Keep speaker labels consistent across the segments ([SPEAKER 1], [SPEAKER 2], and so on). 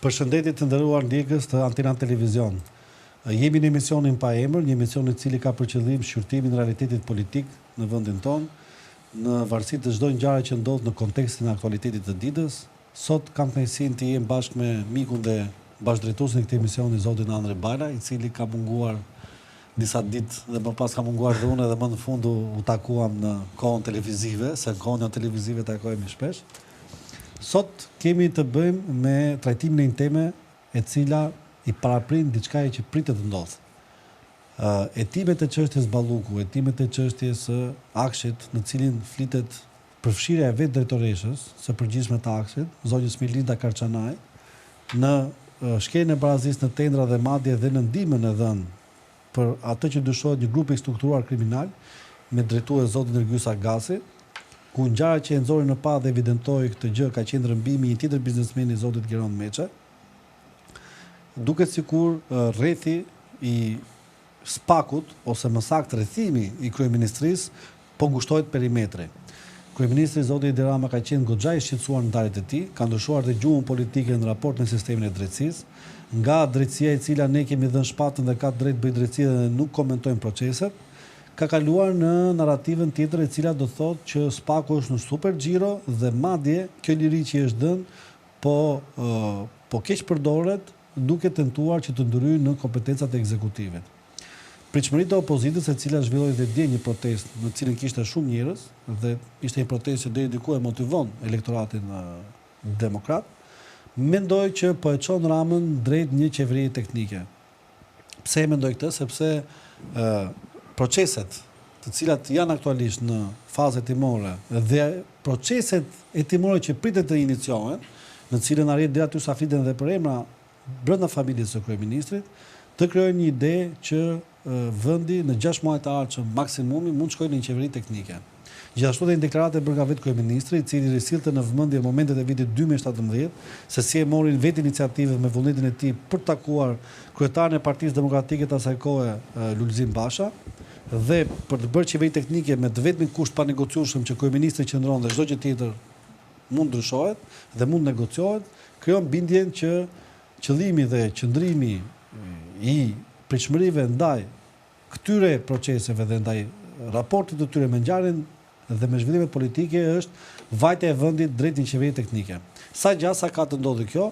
[SPEAKER 1] Përshëndetje të nderuar ndjekës të Antena Televizion. Jemi në emisionin pa emër, një emision i cili ka për qëllim shqyrtimin e realitetit politik në vendin tonë, në varësi të çdo ngjarje që ndodh në kontekstin e aktualitetit të ditës. Sot kam kënaqësinë të jem bashkë me mikun dhe bashkëdrejtuesin e këtij emisioni, zotin Andre Bajra, i cili ka munguar disa ditë dhe më pas ka munguar dhe unë, dhe më në fund u takuam në kohën televizive, se në kohën televizive takohemi shpesh. Sot kemi të bëjmë me trajtimin e një teme e cila i paraprin diçka që pritet të ndodhë. Hetimet e çështjes Balluku, hetimet e çështjes së Akshit, në cilin flitet përfshirja e vetë drejtoreshës së përgjithshme të Akshit, zonjës Milinda Karçanaj, në shkeljen e barazisë në tendra dhe madje dhe në ndihmën e dhënë për atë që dyshohet një grup i strukturuar kriminal, me drejtues zotin Ergjys Agasi, ku ngjarja që e nxori në pa dhe evidentoi këtë gjë ka qenë rrëmbimi i një tjetër biznesmeni, zotit Geron Meçe. Duket sikur rrethi i spakut, ose më saktë rrethimi i kryeministrisë, po ngushtohet perimetri. Kryeministri zoti Edi Rama ka qenë goxha i shqetësuar në ndarjet e tij, ka ndryshuar dhe gjuhën politike në raport me sistemin e drejtësisë, nga drejtësia e cila ne kemi dhënë shpatën dhe ka drejt bëj drejtësi dhe nuk komentojmë proceset, ka kaluar në narrativën tjetër e cila do thotë që spaku është në super xhiro dhe madje kjo liri që është dhënë po keq përdoret, duke tentuar që të ndryjë në kompetencat e ekzekutivit. Pritshmëritë e opozitës, e cila zhvilloi dhe dje një protestë në cilën kishte shumë njerëz dhe ishte një protestë që deri diku e motivon elektoratin demokrat, mendoj që po e çon Ramën drejt një qeverie teknike. Pse e mendoj këtë? Sepse proceset të cilat janë aktualisht në fazë hetimore dhe proceset hetimore që pritet të inicijohen, në cilën arrin deri aty sa fliten edhe për emra brenda familjes së kryeministrit, të krijojnë një ide që vendi në 6 muaj të ardhshëm maksimumi mund të shkojë në një qeveri teknike. Gjithashtu dhe një deklaratë bërë nga vetë kryeministri, i cili risillte në vëmendje momentet e vitit 2017, se si e morin vetë iniciativën me vullnetin e tij për të takuar kryetarin e Partisë Demokratike të asaj kohe, Lulzim Basha, dhe për të bërë qeveri teknike me të vetmin kusht pa negociueshëm që kryeministri qëndron dhe çdo gjë tjetër mund ndryshohet dhe mund negociohet, krijon bindjen që qëllimi dhe qëndrimi i pritshmërive ndaj këtyre proceseve dhe ndaj raportit të tyre me ngjarjen dhe me zhvillimet politike është vajtja e vendit drejt një qeveri teknike. Sa gjasa ka të ndodhur kjo?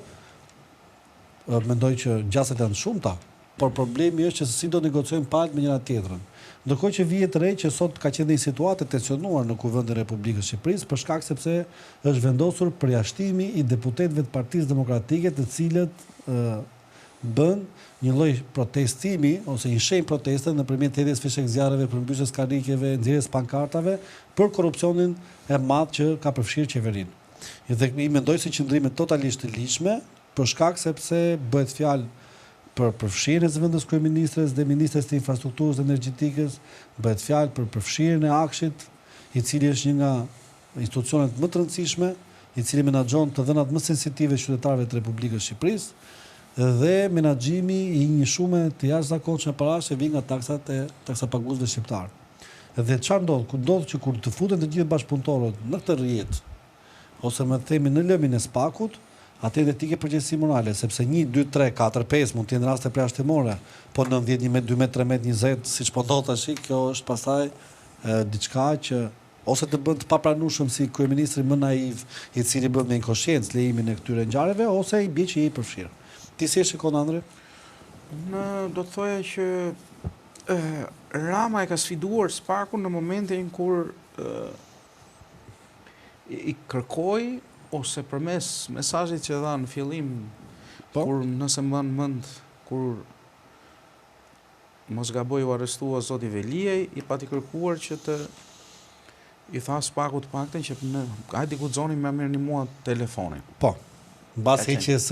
[SPEAKER 1] Mendoj që gjasat janë shumëta, por problemi është që si do negociojmë palët me njëra tjetrën. Ndërkohë që vihet re që sot ka qenë një situatë tensionuar në Kuvendin e Republikës së Shqipërisë për shkak sepse është vendosur përjashtimi i deputetëve të Partisë Demokratike, të cilët bën një lloj protestimi ose një shenjë proteste nëpërmjet hedhjes fishek zjarreve, përmbysjes karrikeve, nxjerrjes pankartave për korrupsionin e madh që ka përfshirë qeverinë. Dhe i mendoj se qëndrime totalisht të ligjshme, për shkak sepse bëhet fjalë për përfshirjen e zëvendës kryeministres dhe ministres të infrastrukturës dhe energjetikës, bëhet fjalë për përfshirjen e Akshit, i cili është një nga institucionet më të rëndësishme, i cili menaxhon të dhënat më sensitive qytetarëve të Republikës së Shqipërisë, dhe menaxhimi i një shume të jashtëzakonshme parash që vijnë nga taksapaguesve shqiptar. Dhe çfarë ndodh? Ndodh që kur të futen të gjithë bashkëpunëtorët në këtë rrjet, ose më themi në lëmin e spakut, atëherë ti ke përgjegjësi morale, sepse 1, 2, 3, 4, 5 mund të jenë raste përjashtimore, po 90, 11, 12, 13, 20, siç po ndodh tash, kjo është pastaj diçka që ose të bën të papranueshëm si kryeministri më naiv, i cili bën me inkonsciencë lejimin e këtyre ngjarjeve, ose i bie që i përfshirë. Ti si e shikon, Andre?
[SPEAKER 2] Do të thoja që Rama e ka sfiduar spakun në momentin kur i kërkoi ose përmes mesazhit që dha në fillim, kur nëse më vjen mend, kur mos gaboj u arrestua zoti Veliaj, i pati kërkuar që të i tha spakut paktën që hajde guxoni më merrni mua telefonin.
[SPEAKER 1] Po. Mbas heqjes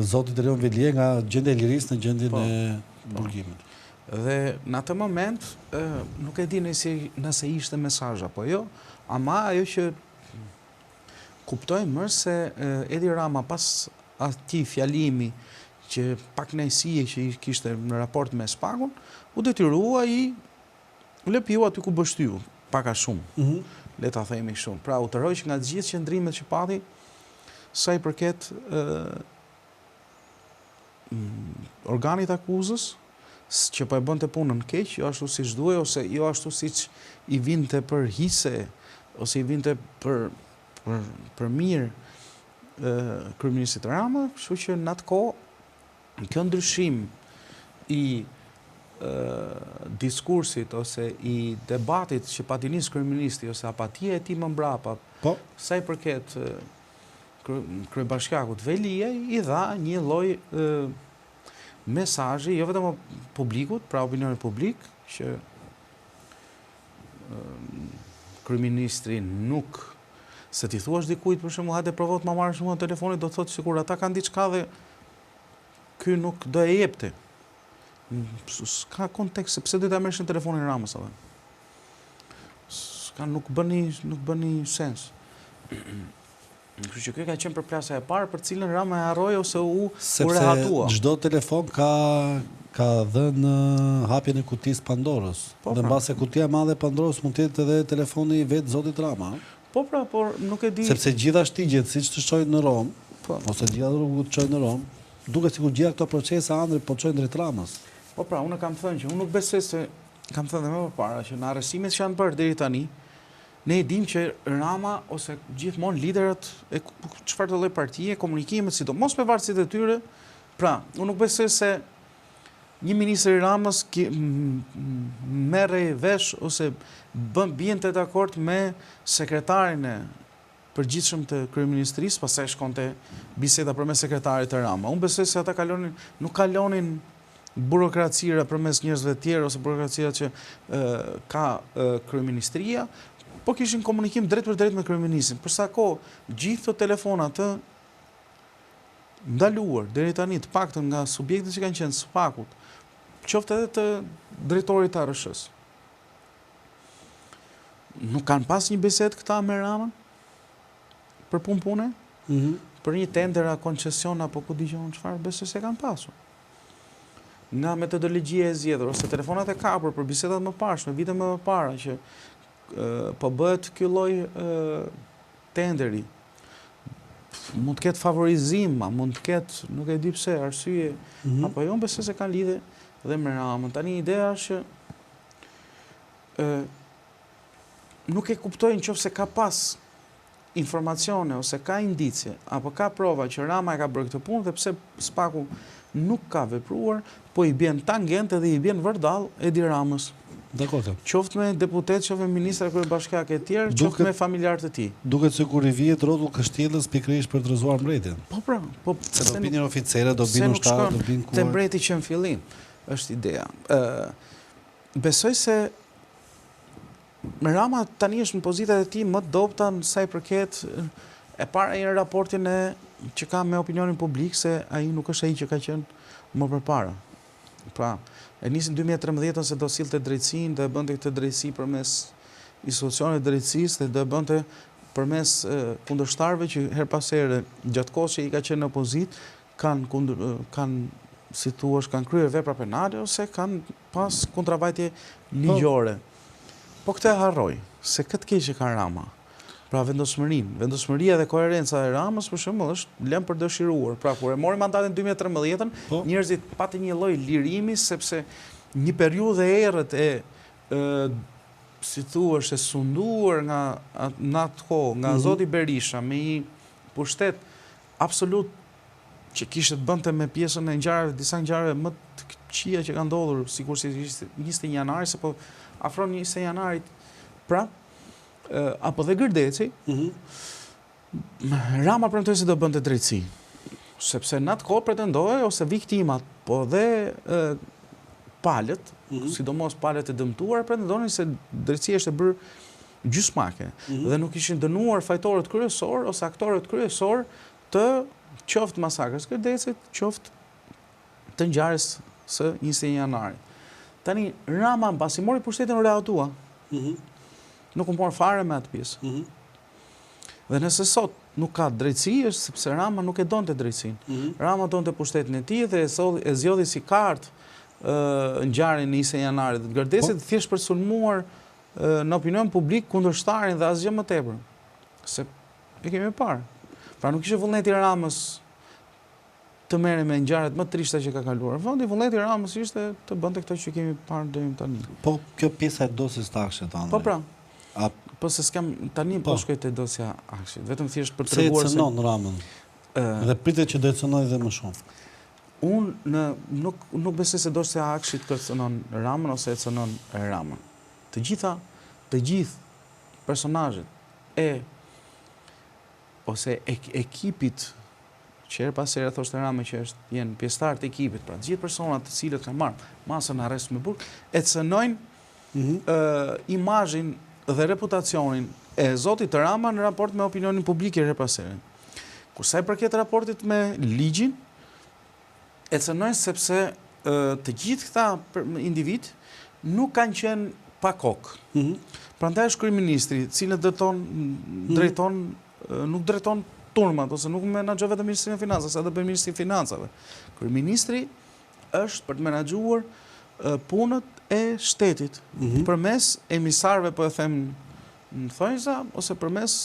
[SPEAKER 1] zotit Erion Veliaj nga gjendja e lirisë në gjendjen e burgimit.
[SPEAKER 2] Dhe në atë moment nuk e di nëse ishte mesazh apo jo, ama ajo që kuptoj më se Edi Rama pas atij fjalimi që pak kënaqësie që kishte në raport me spakun, u detyrua u lëpiu aty ku bështyu, pak a shumë. Le ta themi kështu. Pra u tërhoj që nga të gjithë qëndrimet që pati, sa i përket organit akuzës, që po e bënte punën keq, jo ashtu siç duhej, ose jo ashtu siç i vinte për hise, ose i vinte për mirë kryeministit Rama, kështu që në atë kohë kjo ndryshim i diskursit ose i debatit që pati nis kryeministi ose apatia e tij më mbrapa,
[SPEAKER 1] Po,
[SPEAKER 2] sa i përket kryebashkiakut Velie, i dha një lloj mesazhi, jo vetëm publikut, pra opinionit publik, që kryeministri nuk, se ti thuash dikujt për shembull, hajde provo të ma marrësh mua telefonit, do thotë sikur ata kanë diçka dhe ky nuk do e jepte. S'ka kontekst, pse do ta merresh në telefonin e Ramës atë? Nuk bëni sens. Kështu që kjo ka qenë përplasja e parë për cilën Rama e harroi ose u rehatua.
[SPEAKER 1] Sepse çdo telefon ka dhënë hapjen e kutisë Pandorës. Dhe mbase kutia e madhe e Pandorës mund të jetë edhe telefoni i vet zotit Rama.
[SPEAKER 2] Po pra, por nuk e di.
[SPEAKER 1] Sepse gjitha shtigjet siç të shojnë në Rom, ose gjitha rrugët të shojnë në Rom, duket sikur gjitha këto procese ëndër po çojnë drejt Ramës.
[SPEAKER 2] Po pra, unë kam thënë që unë nuk besoj se kam thënë më përpara që në arrestimet që janë bërë deri tani, ne e dim që Rama ose gjithmonë liderët e çfarë të lloj partie, komunikimet, sidomos me varësitë e tyre, pra, unë nuk besoj se një ministër i Ramës merrej vesh ose bien të dakord me sekretarin e përgjithshëm të kryeministrisë, pastaj shkonte biseda përmes sekretarit të Rama. Unë besoj se ata nuk kalonin burokracira përmes njerëzve të tjerë ose burokracira që ka kryeministria, po kishin komunikim drejt për drejt me kryeministin. Për sa kohë gjithë të telefonat të ndaluar deri tani të paktën nga subjektet që kanë qenë SPAK-ut, qoftë edhe të drejtorit të ARSH-s, nuk kanë pas një bisedë këta me Ramën për pune, për një tender a koncesion apo ku dijon çfarë, besoj se kanë pasur. Nga metodologjia e zgjedhur ose telefonat e kapur për bisedat më parshme, vite më para që po bëhet ky lloj tenderi. Mund të ketë favorizim, mund të ketë, nuk e di pse, arsye, apo jo, besoj se kanë lidhje dhe me Ramën. Tani ideja është që nuk e kuptojnë nëse ka pas informacione ose ka indicje apo ka prova që Rama e ka bërë këtë punë dhe pse SPAK-u nuk ka vepruar, po i bjen tangent edhe i bjen vërdall Edi Ramës.
[SPEAKER 1] Dakor.
[SPEAKER 2] Qoftë me deputet, qoftë me ministra kryebashkiake e tjerë, qoftë me familjarët e tij.
[SPEAKER 1] Duket sikur i vihet rrotull kështjellës pikërisht për të rrëzuar mbretin.
[SPEAKER 2] Po pra, po
[SPEAKER 1] se do binin oficerë, do binin ushtarë, do binin
[SPEAKER 2] te mbreti që në fillim, është ideja. Besoj se Rama tani është në pozitat e tij më të dobta sa i përket e para një raportin që ka me opinionin publik, se ai nuk është ai që ka qenë më përpara. Pra, e nisi në 2013 se do sillte drejtësinë dhe bënte këtë drejtësi përmes institucioneve të drejtësisë dhe do bënte përmes kundërshtarëve që her pas here gjatë kohës që i ka qenë në opozitë kanë si thuaç kanë kryer vepra penale ose kanë pas kontravajtje ligjore. Po këtë harroj, se këtë keq që ka Rama. Pra vendosmëria dhe koherenca e Ramës për shembull është lëmë për dëshiruar. Pra kur e mori mandatin 2013, njerëzit patën një lloj lirimi sepse një periudhë e errët si thuaç e sunduar nga në atë kohë nga zoti Berisha me një pushtet absolut që kishte të bënte me pjesën e ngjarjeve, disa ngjarjeve më të këqija që kanë ndodhur, sikur si 21 janari, se po afron 20 janarit. Pra, apo dhe Gërdeci, Rama premtoi se do bënte drejtësi. Sepse në atë kohë pretendoi ose viktimat, po dhe palët, sidomos palët e dëmtuar, pretendonin se drejtësia është e bërë gjysmake dhe nuk ishin dënuar fajtorët kryesor ose aktorët kryesor të qoftë masakrës Gërdecit, qoftë të ngjarjes së 21 janarit. Tani Rama mbasi mori pushtetin u rehatua. Nuk u mor fare me atë pjesë. Dhe nëse sot nuk ka drejtësi, është sepse Rama nuk e donte drejtësinë. Rama donte pushtetin e tij dhe e zgjodhi si kartë ngjarjen e 20 janarit të Gërdecit, thjesht për sulmuar në opinion publik kundërshtarin dhe asgjë më tepër. Se e kemi parë. Pra nuk ishte vullneti i Ramës të merre me ngjarjet më trishta që ka kaluar. Vendi vullneti i Ramës ishte të bënte këto që kemi parë deri tani.
[SPEAKER 1] Po kjo pjesa e dosjes të Akshit tani.
[SPEAKER 2] Po pra. Po se s'kam tani po shkoj te dosja Akshit. Vetëm thjesht për treguar
[SPEAKER 1] se cënon Ramën. Dhe pritet që do të cënojë dhe më shumë.
[SPEAKER 2] Unë nuk besoj se dosja Akshit kërcënon Ramën ose e cënon Ramën. Të gjithë personazhet ose ekipit që her pas here thoshte Rama që janë pjesëtar të ekipit, pra të gjithë personat të cilët kanë marrë masën arrest me burg, e cënojnë imazhin dhe reputacionin e zotit Rama në raport me opinionin publik her pas here. Kur sa i përket raportit me ligjin, e cënojnë sepse të gjithë këta individ nuk kanë qenë pa kokë. Prandaj është kryeministri, i cili nuk drejton turmat ose nuk menaxhon vetëm Ministrinë e Financave, sa edhe bën Ministri i Financave. Kryeministri është për të menaxhuar punët e shtetit përmes emisarëve, po e them në thonjza, ose përmes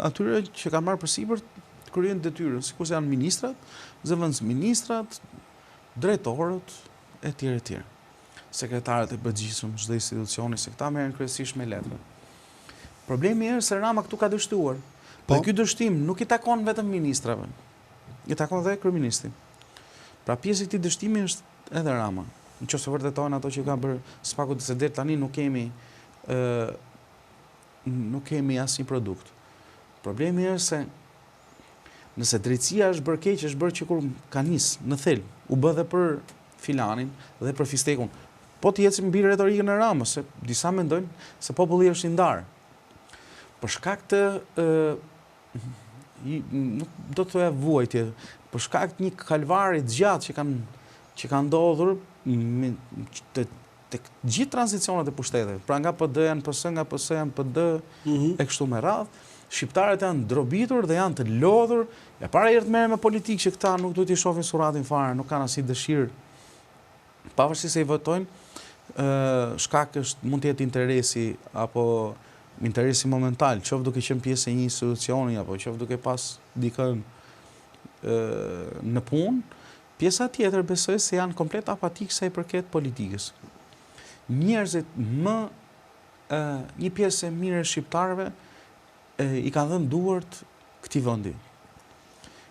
[SPEAKER 2] atyre që kanë marrë përsipër të kryejnë detyrën, sikur janë ministrat, zëvendësministrat, drejtorët etj. Sekretarët e përgjithshëm çdo institucioni, se këta merren kryesisht me letra. Problemi është se Rama këtu ka dështuar. Dhe ky dështim nuk i takon vetëm ministrave, i takon dhe kryeministrit. Pra pjesë e këtij dështimi është edhe Rama. Nëse vërtetojnë ato që ka bërë Spaku, se deri tani nuk kemi asnjë produkt. Problemi është se nëse drejtësia është bërë keq, është bërë që kur ka nis në thelb, u bë dhe për filanin dhe për fistekun. Po të ecim mbi retorikën e Ramës, se disa mendojnë se populli është i ndarë. Për shkak të nuk do të thoya vuajtje, për shkak të një kalvari të gjatë që kanë ndodhur tek gjithë tranzicionet e pushteteve. Pra nga PD-ja në PS, nga PS-ja në PD e kështu me radhë, shqiptarët janë ndrobitur dhe janë të lodhur. E para herë të merren me politikë që këta nuk duhet i shohin suratin fare, nuk kanë asnjë dëshirë. Pavarësisht se i votojnë, shkak mund të jetë interesi apo interesi momental, qoftë duke qenë pjesë e një institucioni apo qoftë duke pas dikën në punë, pjesa tjetër besoj se janë komplet apatik sa i përket politikës. Njerëzit një pjesë e mirë e shqiptarëve i kanë dhënë duart këtij vendi.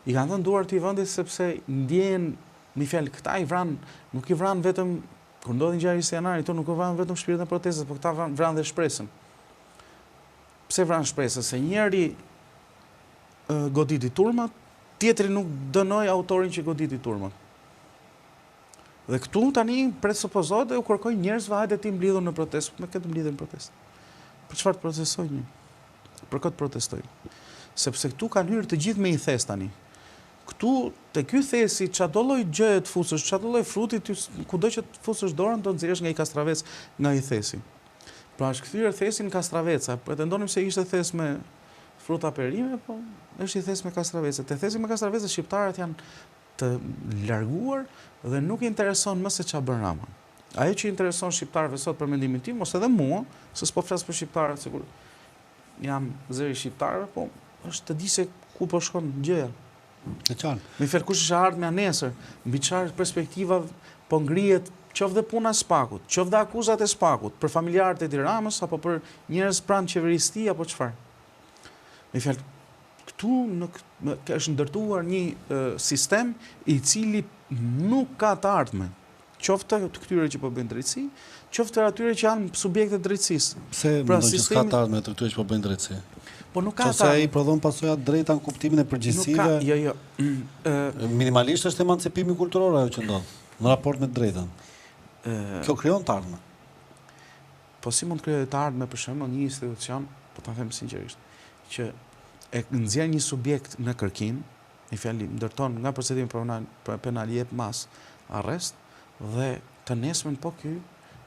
[SPEAKER 2] I kanë dhënë duart këtij vendi sepse ndjehen, me fjalë, këta i vran, nuk i vran vetëm kur ndodhi ngjarja e janarit, nuk i vran vetëm shpirtin e protestës, por këta vran dhe shpresën. Pse vran shpresën? Se njëri goditi turmat, tjetri nuk dënoi autorin që goditi turmat. Dhe këtu tani presupozohet dhe u kërkojnë njerëzve hajde ti mblidhur në protestë, me këtë mblidhen në protestë. Për çfarë të protestojnë? Për këtë protestojnë. Sepse këtu kanë hyrë të gjithë me i thes tani. Këtu te ky thesi, çdo lloj gjëje të fusësh, çdo lloj fruti, kudo që të fusësh dorën do nxjerrësh nga i kastravec, nga i thesi. Pra është kthyer thesi në kastraveca. Pretendonim se ishte thes me fruta perime, po është i thes me kastraveca. Te thesi me kastraveca shqiptarët janë të larguar dhe nuk i intereson më se ç'a bën Rama. Ajo që intereson shqiptarëve sot për mendimin tim, ose edhe mua, se s'po flas për shqiptarët, sikur jam zëri shqiptarëve, po është të di se ku po shkon gjëja.
[SPEAKER 1] E qartë.
[SPEAKER 2] Me fjalë kush është ardhmja nesër, mbi çfarë perspektiva po ngrihet qoftë dhe puna e Spakut, qoftë dhe akuzat e Spakut për familjarët e Edi Ramës apo për njerëz pranë qeverisë tij apo çfarë. Me fjalë, këtu është ndërtuar një sistem i cili nuk ka të ardhme, qoftë të këtyre që po bëjnë drejtësi, qoftë të atyre që janë subjekte drejtësisë.
[SPEAKER 1] Pse mendon që s'ka të ardhme të këtyre që po bëjnë drejtësi?
[SPEAKER 2] Po nuk ka
[SPEAKER 1] ta. Ai prodhon pasoja drejta në kuptimin e përgjegjësive.
[SPEAKER 2] Jo.
[SPEAKER 1] Minimalisht është emancipimi kulturor ajo që ndodh në raport me drejtën. Kjo krijon të ardhme.
[SPEAKER 2] Po si mund të krijojë të ardhme për shembull një institucion, po ta them sinqerisht, që e nxjerr një subjekt në kërkim, në fjalë ndërton nga procedimi penal jep mas arrest dhe të nesmen po ky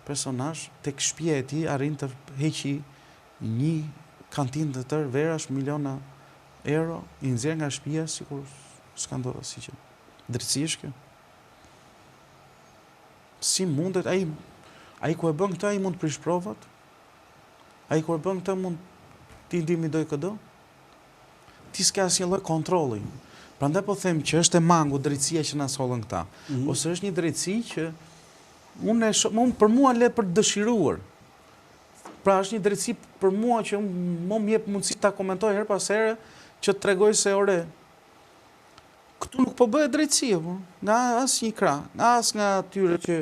[SPEAKER 2] personazh tek shtëpia e tij arrin të heqi një kantinë të tërë verash miliona euro i nxjerr nga shtëpia sikur s'ka ndodhur asgjë. Drejtësi është kjo. Si mundet ai ku e bën këtë ai mund të prish provat? Ai ku e bën këtë mund t'i intimidoj këdo? ti s'ke asnjë lloj kontrolli. Prandaj po them që është e mangu drejtësia që na sollën këta. Ose është një drejtësi që për mua le për të dëshiruar. Pra është një drejtësi për mua që më jep mundësi ta komentoj her pas here që të tregoj se ore këtu nuk po bëhet drejtësi, nga asnjë krah, as nga atyre që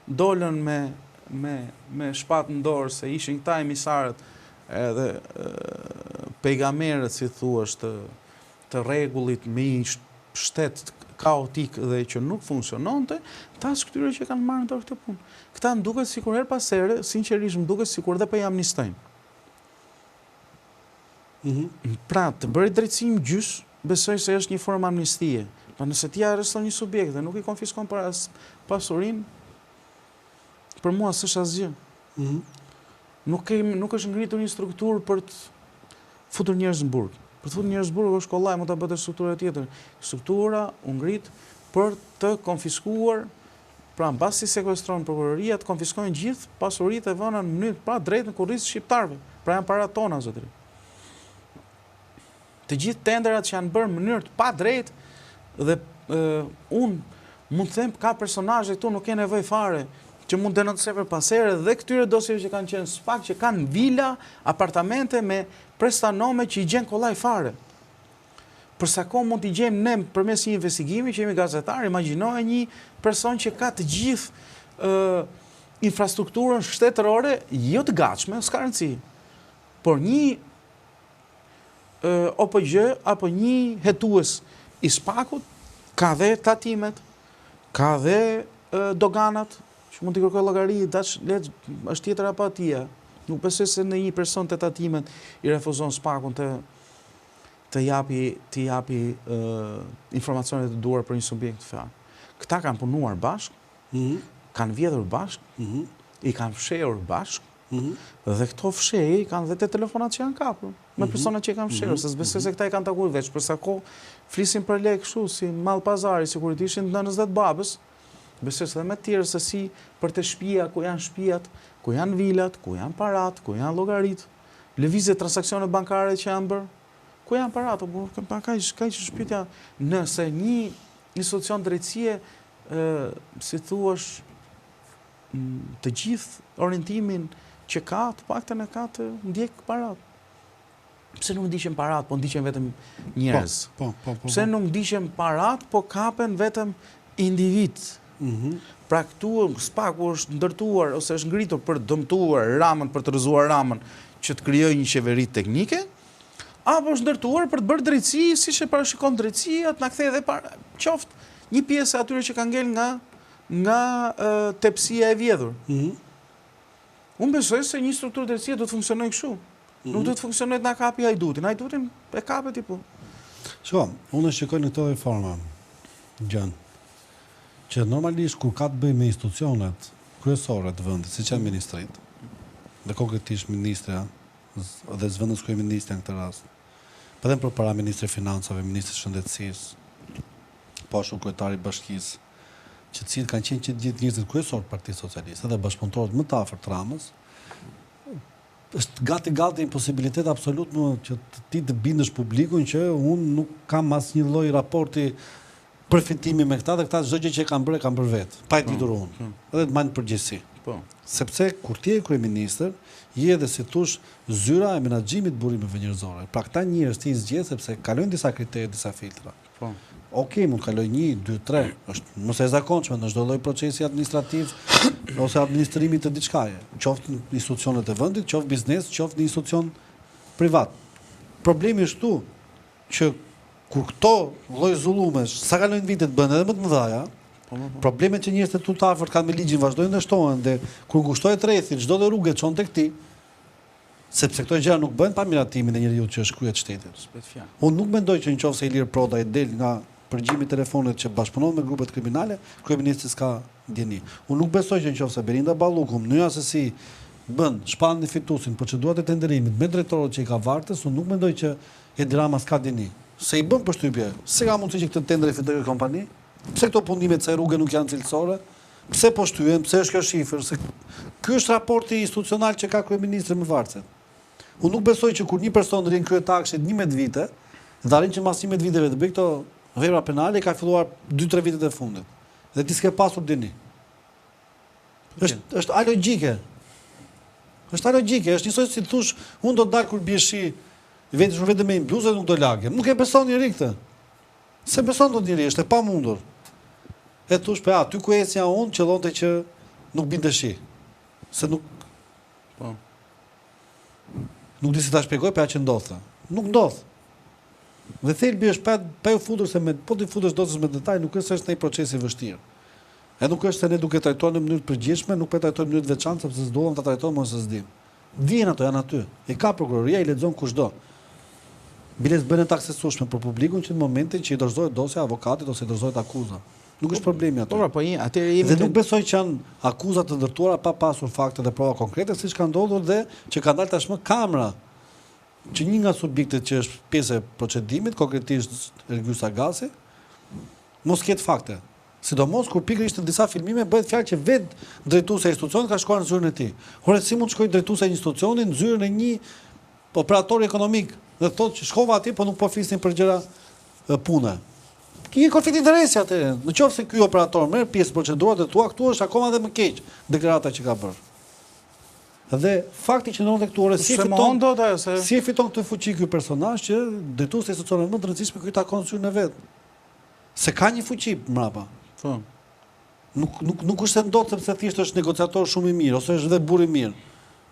[SPEAKER 2] dolën me shpatë në dorë se ishin këta emisarët edhe pejgamberët, si thuash, të rregullit me një shtet kaotik dhe që nuk funksiononte, ta këtyre që kanë marrë në dorë këtë punë. Këta më duket sikur her pas here, sinqerisht më duket sikur dhe po i amnistojnë. Pra, të bëri drejtësim gjys, besoj se është një formë amnistie. Pa nëse ti arreston një subjekt dhe nuk i konfiskon pasurinë, për mua s'është asgjë. Nuk është ngritur një strukturë për të futur njerëz në burg. Për të futur njerëz në burg është kollaj, mund ta bëhet struktura tjetër. Struktura u ngrit për të konfiskuar, pra mbasi sekuestron prokuroria, të konfiskojnë gjithë pasuritë e vëna në mënyrë pra drejt në kurrizë shqiptarëve. Pra janë parat tona, zotëri. Të gjithë tenderat që janë bërë në mënyrë të padrejtë dhe unë mund të them ka personazhe këtu nuk kanë nevojë fare që mund denoncoj për pasere dhe këtyre dosjeve që kanë qenë spak, që kanë vila, apartamente me prestanome që i gjen kollaj fare. Për sa kohë mund t'i gjejmë ne përmes një investigimi që jemi gazetar, imagjinoje një person që ka të gjithë infrastrukturën shtetërore jo të gatshme, s'ka rëndësi, por një OPG apo një hetues i spakut ka dhe tatimet, ka dhe doganat, që mund t'i kërkoj llogari, është tjetër apo atje. Nuk besoj se në një person të tatimet i refuzon spakun të japi informacionet të duar për një subjekt të fjalë. Këta kanë punuar bashkë, kanë vjedhur bashkë, i kanë fshehur bashkë, dhe këto fshehje kanë dhe të telefonat që janë kapur me persona që i kanë fshehur, se s'besoj se këta i kanë takuar veç, për sa kohë flisin për lek kështu si mall pazari, sikur të ishin nënës dhe të babës. Besoj se dhe me tjerë se si për të shtëpia, ku janë shtëpiat, ku janë vilat, ku janë parat, ku janë llogarit, lëvizje transakcione bankare që janë bërë, ku janë parat, ka që shpytja nëse një institucion drejtësie, si thuash, të gjithë orientimin që ka, të paktën e ka të ndjek parat. Pse nuk ndiqen parat, po ndiqen vetëm njerëz? Pse nuk ndiqen parat, po kapen vetëm individ? Pra këtu spaku është ndërtuar ose është ngritur për të dëmtuar Ramën, për të rrëzuar Ramën që të krijojë një qeveri teknike, apo është ndërtuar për të bërë drejtësi, siç e parashikon drejtësia, të na kthejë edhe qoftë një pjesë atyre që kanë ngel nga tepësia e vjedhur. Unë besoj se një strukturë drejtësie do të funksionojë kështu. Nuk do të funksionojë të na kapi hajdutin. Hajdutin e kapet tipo.
[SPEAKER 1] Shko, unë shikoj në këto forma, Gjan, që normalisht kur ka të bëjë me institucionet kryesore të vendit, siç janë ministrit, dhe konkretisht ministra dhe zëvendës kryeministri në këtë rast, po edhe për para ministri financave, ministri shëndetësisë, po ashtu kryetari i bashkisë, që cilët kanë qenë që gjithë njerëzit kryesorë të Partisë Socialiste dhe bashkëpunëtorët më të afërt Ramës, është gati imposibilitet absolut që ti të bindësh publikun që unë nuk kam asnjë lloj raporti përfitimi me këta dhe këta çdo gjë që kanë bërë vetë, pa e ditur unë, edhe të marrin përgjegjësi. Sepse kur ti je kryeministër, je edhe si thosh zyra e menaxhimit të burimeve njerëzore. Pra këta njerëz ti i zgjedh sepse kalojnë disa kritere, disa filtra. Okej, mund kaloj 1, 2, 3, është mos e zakonshme në çdo lloj procesi administrativ ose administrimi të diçkaje, qoftë në institucionet e vendit, qoftë biznes, qoftë në institucion privat. Problemi është këtu që kur këto lloj zullumesh, sa kalojnë vitet bën edhe më të mëdha, problemet që njerëzit të afërt kanë me ligjin vazhdojnë të shtohen dhe kur ngushtohet rrethi, çdo lloj rrugë çon tek ti, sepse këto gjëra nuk bëhen pa miratimin e njeriu që është krye të shtetit. Unë nuk mendoj që nëse Ilir Proda i del nga përgjimi telefonit që bashkëpunon me grupet kriminale, kryeministri s'ka ndjeni. Unë nuk besoj që nëse Belinda Balluku, mënyra se si bën shpallën e fituesin, procedurat e tenderimit me drejtorët që i ka vartës, unë nuk mendoj që Edi Rama s'ka ndjeni. Se i bën përshtypje, se ka mundësi që këtë tender e fitojë kompani? Pse këto pundimet se rrugë nuk janë cilësore? Pse po shtyhen? Pse është kjo shifër? Se ky është raporti institucional që ka kryeministri me vartësit. Unë nuk besoj që kur një person rrin krye takshit 11 vite Dhe që mas 11 viteve të bëj këto vepra penale ka filluar 2-3 vitet e fundit. Dhe ti s'ke pasur dini. Është alogjike. Është alogjike, është njësoj si të thush, unë do të dalë kur bie shi, vetëm me një bluzë dhe nuk do lagem. Nuk e beson njëri këtë. Se beson do njëri, është e pamundur. E thush, ty ku esja unë qëllonte që nuk binte shi. Se nuk nuk di si ta shpjegoj për që ndodhte. Nuk ndodh. Dhe thelbi është pa u futur se po ti futesh dosës me detaj, nuk është një proces i vështirë. E nuk është se ne duke trajtuar në mënyrë të përgjithshme, nuk po trajtojmë në mënyrë të veçantë sepse s'duam ta trajtojmë ose s'dim. Vjen ato, janë aty. E ka prokuroria, i lexon kushdo. Bile s'bën të aksesueshme për publikun që në momentin që i dorëzohet dosja avokatit ose i dorëzohet akuza. Nuk është problemi aty. Dhe nuk besoj që janë akuza të ndërtuara pa pasur fakte dhe prova konkrete, siç ka ndodhur dhe që ka dalë tashmë kamera që një nga subjektet që është pjesë e procedimit, konkretisht Ergyll Sagasi, mos ketë fakte. Sidomos kur pikërisht në disa filmime bëhet fjalë që vetë drejtuesi i institucionit ka shkuar në zyrën e tij. Ore si mund të shkojë drejtuesi i një institucioni në zyrën e një operatori ekonomik dhe thotë që shkova atje po nuk po flisnin për gjëra pune. Një konflikt interesi atë. Në qoftë se ky operator merr pjesë procedurat e tua, këtu është akoma dhe më keq deklarata që ka bërë. Dhe fakti që ndodhet këtu ore si e fiton këtë fuqi ky personazh që drejtuesi i institucionit më të rëndësishëm ky takon zyrën e vet. Se ka një fuqi mbrapa. Nuk është se ndodh sepse thjesht është negociator shumë i mirë ose është dhe burr i mirë.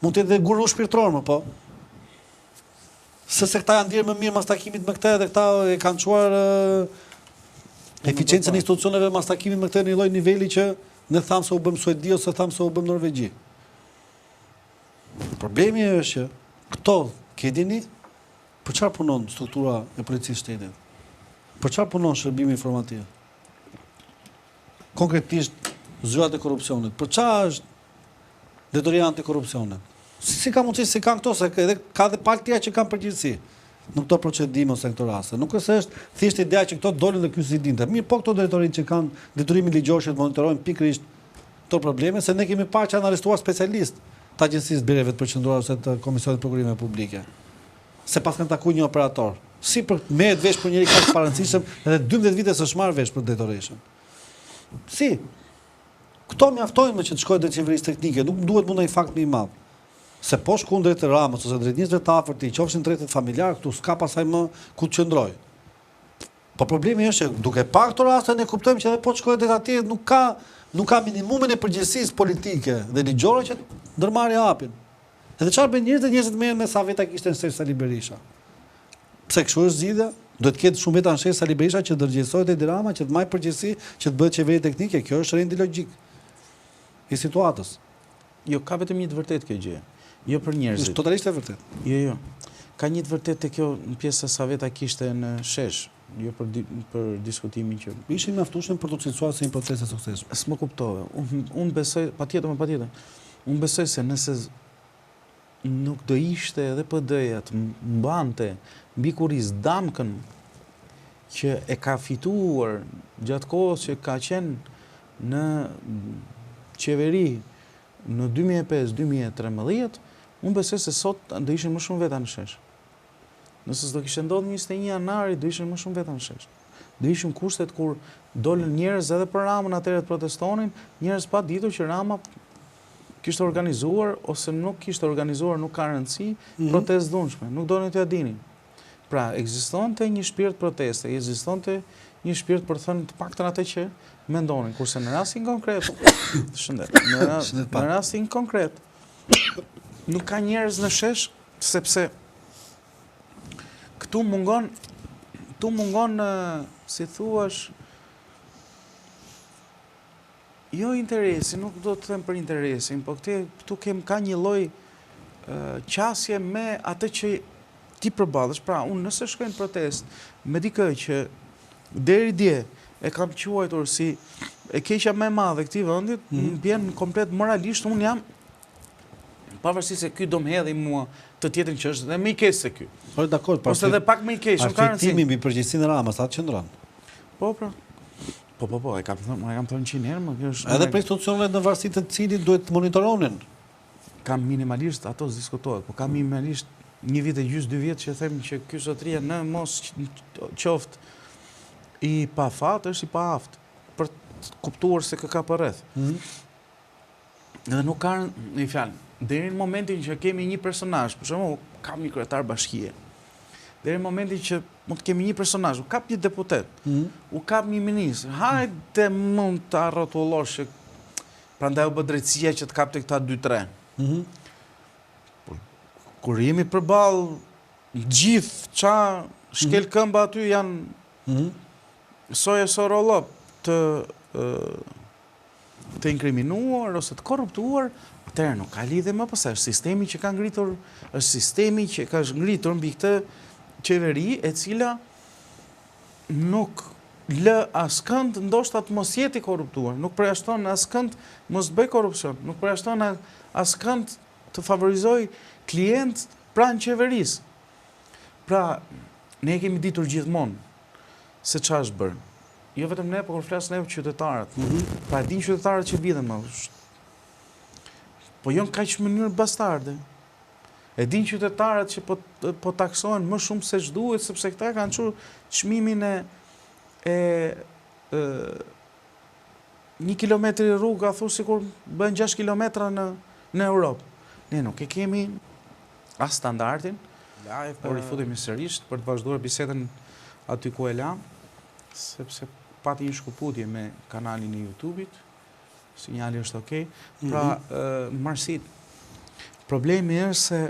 [SPEAKER 1] Mund të jetë dhe guru shpirtëror më po. Se këta janë ndjerë më mirë mas takimit me këtë dhe këta e kanë çuar eficiencën e institucioneve mas takimit me këtë në një lloj niveli që ne thamë se u bëm Suedi ose thamë se u bëm Norvegji. Problemi është që këto, ke dini, për çfarë punon struktura e policisë shtetit? Për çfarë punon shërbimi informativ? Konkretisht zyrat e korrupsionit. Për çfarë është drejtoria antikorrupsionit? Si ka mundësi si kanë këto, se ka dhe palë tjera që kanë përgjegjësi në këto procedime ose në këto raste. Nuk është thjesht ideja që këto dolën dhe ky si dinte. Mirë, po këto drejtorinë që kanë detyrimin ligjor që të monitorojnë pikërisht këto probleme, se ne kemi parë që janë arrestuar specialistë të Agjencisë Bireve të Përqendruar ose të Komisionit Prokurime Publike. Se pas kanë takuar një operator. Si për merret vesh për njëri kaq parancishëm edhe 12 vite s'është marrë vesh për drejtoreshën. Si? Këto mjaftojnë që të shkojë drejt qeverisë teknike, nuk duhet mund ndonjë fakt më i madh. Se po shkon drejt Ramës ose drejt njerëzve të afërt, qofshin drejtet familjar, këtu s'ka pasaj më ku të qëndroj. Po problemi është që duke pa këto raste ne kuptojmë që edhe po të shkojë drejt atje nuk ka minimumin e përgjegjësisë politike dhe ligjore që ndërmarrë hapin. Edhe çfarë bën njerëzit merren me sa veta kishte në Sesa Sali Berisha. Pse kështu është zgjidhja? Duhet të ketë shumë veta në Sesa Sali Berisha që dërgjegjësohet Edi Rama, që të marrë përgjegjësi, që të bëhet qeveri teknike. Kjo është rendi logjik i situatës.
[SPEAKER 2] Jo, ka vetëm një të vërtetë kjo gjë. Jo për njerëzit.
[SPEAKER 1] Është totalisht e vërtetë.
[SPEAKER 2] Jo. Ka një të vërtetë te kjo në pjesë sa veta kishte në shesh, jo për diskutimin që
[SPEAKER 1] ishin mjaftueshëm për të cilësuar se një proces i suksesshëm.
[SPEAKER 2] S'më kuptove. Unë besoj patjetër. Unë besoj se nëse nuk do ishte edhe PD-ja të mbante mbi kurriz damkën që e ka fituar gjatë kohës që ka qenë në qeveri në 2005-2013, unë besoj se sot do ishin më shumë veta në shesh. Nëse s'do kishte ndodhur 21 janari, do ishin më shumë veta në shesh. Do ishin kushtet kur dolën njerëz edhe për Ramën atëherë të protestonin, njerëz pa ditur që Rama kishte organizuar ose nuk kishte organizuar, nuk ka rëndësi, protestë dhunshme, nuk donin t'ia dinin. Pra, ekzistonte një shpirt proteste, ekzistonte një shpirt për thënë të paktën atë që mendonin, kurse në rastin konkret, në rastin konkret, nuk ka njerëz në shesh, sepse këtu mungon, si thuash, jo interesi, nuk do të them për interesin, po këtu ka një lloj qasje me atë që ti përballesh. Pra, unë nëse shkoj në protestë me dikë që deri dje e kam quajtur si e keqja më e madhe këtij vendit, më bjen komplet moralisht, unë jam pavarësisht se ky do më hedhë mua të tjetrin që është dhe më i keq se ky.
[SPEAKER 1] Po dakord,
[SPEAKER 2] ose edhe pak më i keq, nuk ka rëndësi.
[SPEAKER 1] Arfitimi mbi përgjegjësinë e Ramës atë qëndron.
[SPEAKER 2] Po, pra. Po, e kam thënë 100 herë, më kjo është.
[SPEAKER 1] Edhe për institucionet në varësi të cilit duhet të monitoronin
[SPEAKER 2] kam minimalisht ato diskutohet, po kam minimalisht 1 vit e gjysmë 2 vjet që them që ky zotëria në mos qoftë i pa fat është i pa aft për të kuptuar se ka për rreth. Dhe nuk ka një fjalë. Deri në momentin që kemi një personazh, për shembull, kam një kryetar bashkie. Deri në momentin që mund të kemi një personazh, u kap një deputet, u kap një ministër, hajde mund të arrotullosh që prandaj u bë drejtësia që të kapte këta 2-3. Kur jemi përballë gjithë ça shkel këmba aty janë soja sorollop të inkriminuar ose të korruptuar, atëherë nuk ka lidhje më pas, është sistemi që ka ngritur, është sistemi që ka ngritur mbi këtë qeveri e cila nuk lë askënd ndoshta të mos jetë i korruptuar, nuk përjashton askënd mos bëj korrupsion, nuk përjashton askënd të favorizoj klient pranë qeverisë. Pra, ne kemi ditur gjithmonë se ç'a është bërë. Jo vetëm ne, por kur flas ne qytetarët. Pra din qytetarët që biden më. Po jo në kaq mënyrë bastarde. E din qytetarët që po taksohen më shumë se ç'duhet sepse këta kanë çuar çmimin e 1 kilometri rrugë, thu sikur bën 6 kilometra në Europë. Ne nuk e kemi as standardin, por i futemi sërish për të vazhduar bisedën aty ku e lam, sepse pati një shkëputje me kanalin e YouTube-it, sinjali është okej. Pra, marrësit, problemi është se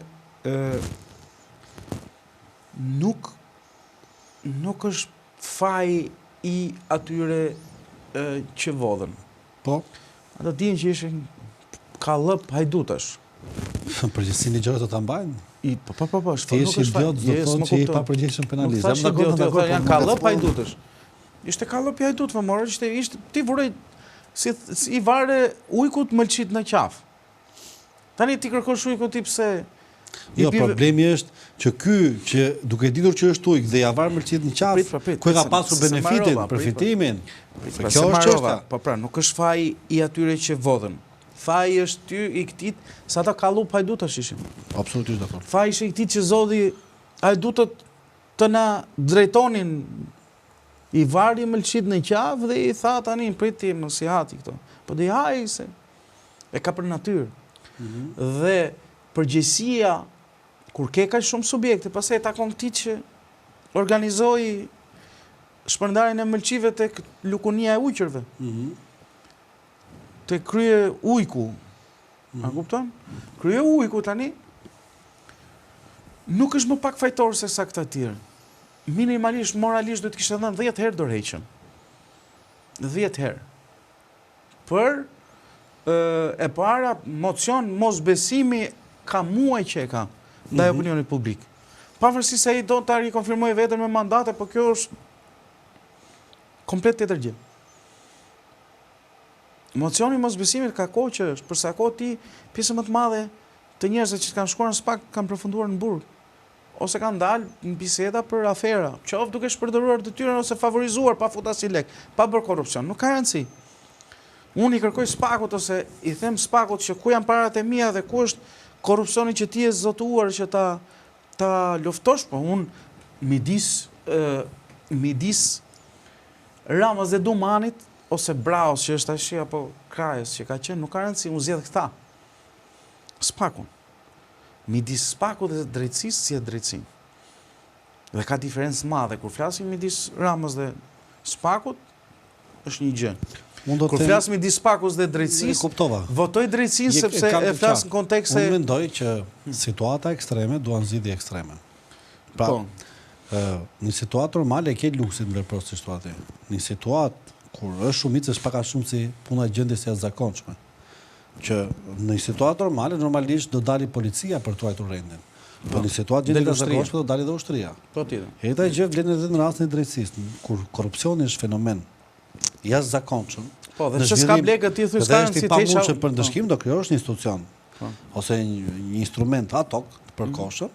[SPEAKER 2] nuk është faj i atyre që vodhen.
[SPEAKER 1] Po?
[SPEAKER 2] Ato dinë që ishin kallëp hajdutash.
[SPEAKER 1] Përgjegjësinë ligjore të ta mbajnë?
[SPEAKER 2] Po,
[SPEAKER 1] Ti je idiot, do të thonë që i pa përgjegjshëm penalizëm.
[SPEAKER 2] Nuk thash idiot, janë kallëp hajdutash. Ishte kallëp i hajdut, morë, ishte ti vurej si i vare ujkut mëlqit në qafë. Tani ti kërkosh ujkut ti pse?
[SPEAKER 1] Jo, problemi është që ky që duke ditur që është ujk dhe ja var mëlqit në qafë, ku e ka pasur benefitin, përfitimin. Kjo është çështja.
[SPEAKER 2] Po pra, nuk është faji i atyre që vodhen. Faji është ty i këtit, sa ata kallup hajdutash ishin.
[SPEAKER 1] Absolutisht dakord.
[SPEAKER 2] Faji është i këtit që zodhi hajdutët të na drejtonin, i vari mëlqit në qafë dhe i tha tani priti më si hati këto. Po dhe i haj se e ka për natyrë. Dhe përgjegjësia, kur ke ka shumë subjekte, pastaj takon këtij që organizoi shpërndarjen e mëlqive tek lukunia e ujqërve. Te krye ujku. A kupton? Krye ujku tani nuk është më pak fajtor se sa këta të tjerë. Minimalisht, moralisht, do të kishte dhënë 10 herë dorëheqjen. 10 herë. Për e para, mocion mosbesimi ka muaj që e ka ndaj opinionit publik. Pavarësisht se ai do ta rikonfirmojë veten me mandate, po kjo është komplet tjetër gjë. Mocioni mosbesimit ka kohë që është, përsa kohë ti pjesë më të madhe të njerëzve që kanë shkuar në SPAK kanë përfunduar në burg, ose kanë dalë në biseda për afera, qoftë duke shpërdoruar detyrën ose favorizuar pa futur asnjë lek, pa bërë korrupsion, nuk ka rëndësi. Unë i kërkoj SPAK-ut ose i them SPAK-ut që ku janë parat e mia dhe ku është korrupsioni që ti je zotuar që ta luftosh, po unë midis Ramës dhe Dumanit ose Braus që është tash apo Krajës që ka qenë, nuk ka rëndësi, unë zgjedh këta. SPAK-un. Midis SPAK-ut dhe drejtësisë si e drejtësinë. Dhe ka diferencë madhe. Kur flasim midis Ramës dhe SPAK-ut, është një gjë. Kur flasim midis SPAK-ut dhe drejtësisë, votoj drejtësinë sepse e flas në kontekst se
[SPEAKER 1] unë mendoj që situata ekstreme duan zgjidhje ekstreme. Pra, në situatë normale e ke luksin ndërpros situatë. Në situatë kur është shumicë është pak a shumë si puna gjendjes së jashtëzakonshme. Që në situatë normale, normalisht do dali policia për të ruajtur rendin. Po në situatë gjendje të jashtëzakonshme do dali dhe ushtria.
[SPEAKER 2] Po tjetër.
[SPEAKER 1] Edhe gjë vlen edhe në rastin e drejtësisë, kur korrupsioni është fenomen jashtëzakonshëm.
[SPEAKER 2] Po, dhe ç'ka s'ka blegë ti thuj
[SPEAKER 1] s'kan si të isha për ndëshkim do krijosh një institucion ose një instrument ad hoc të përkohshëm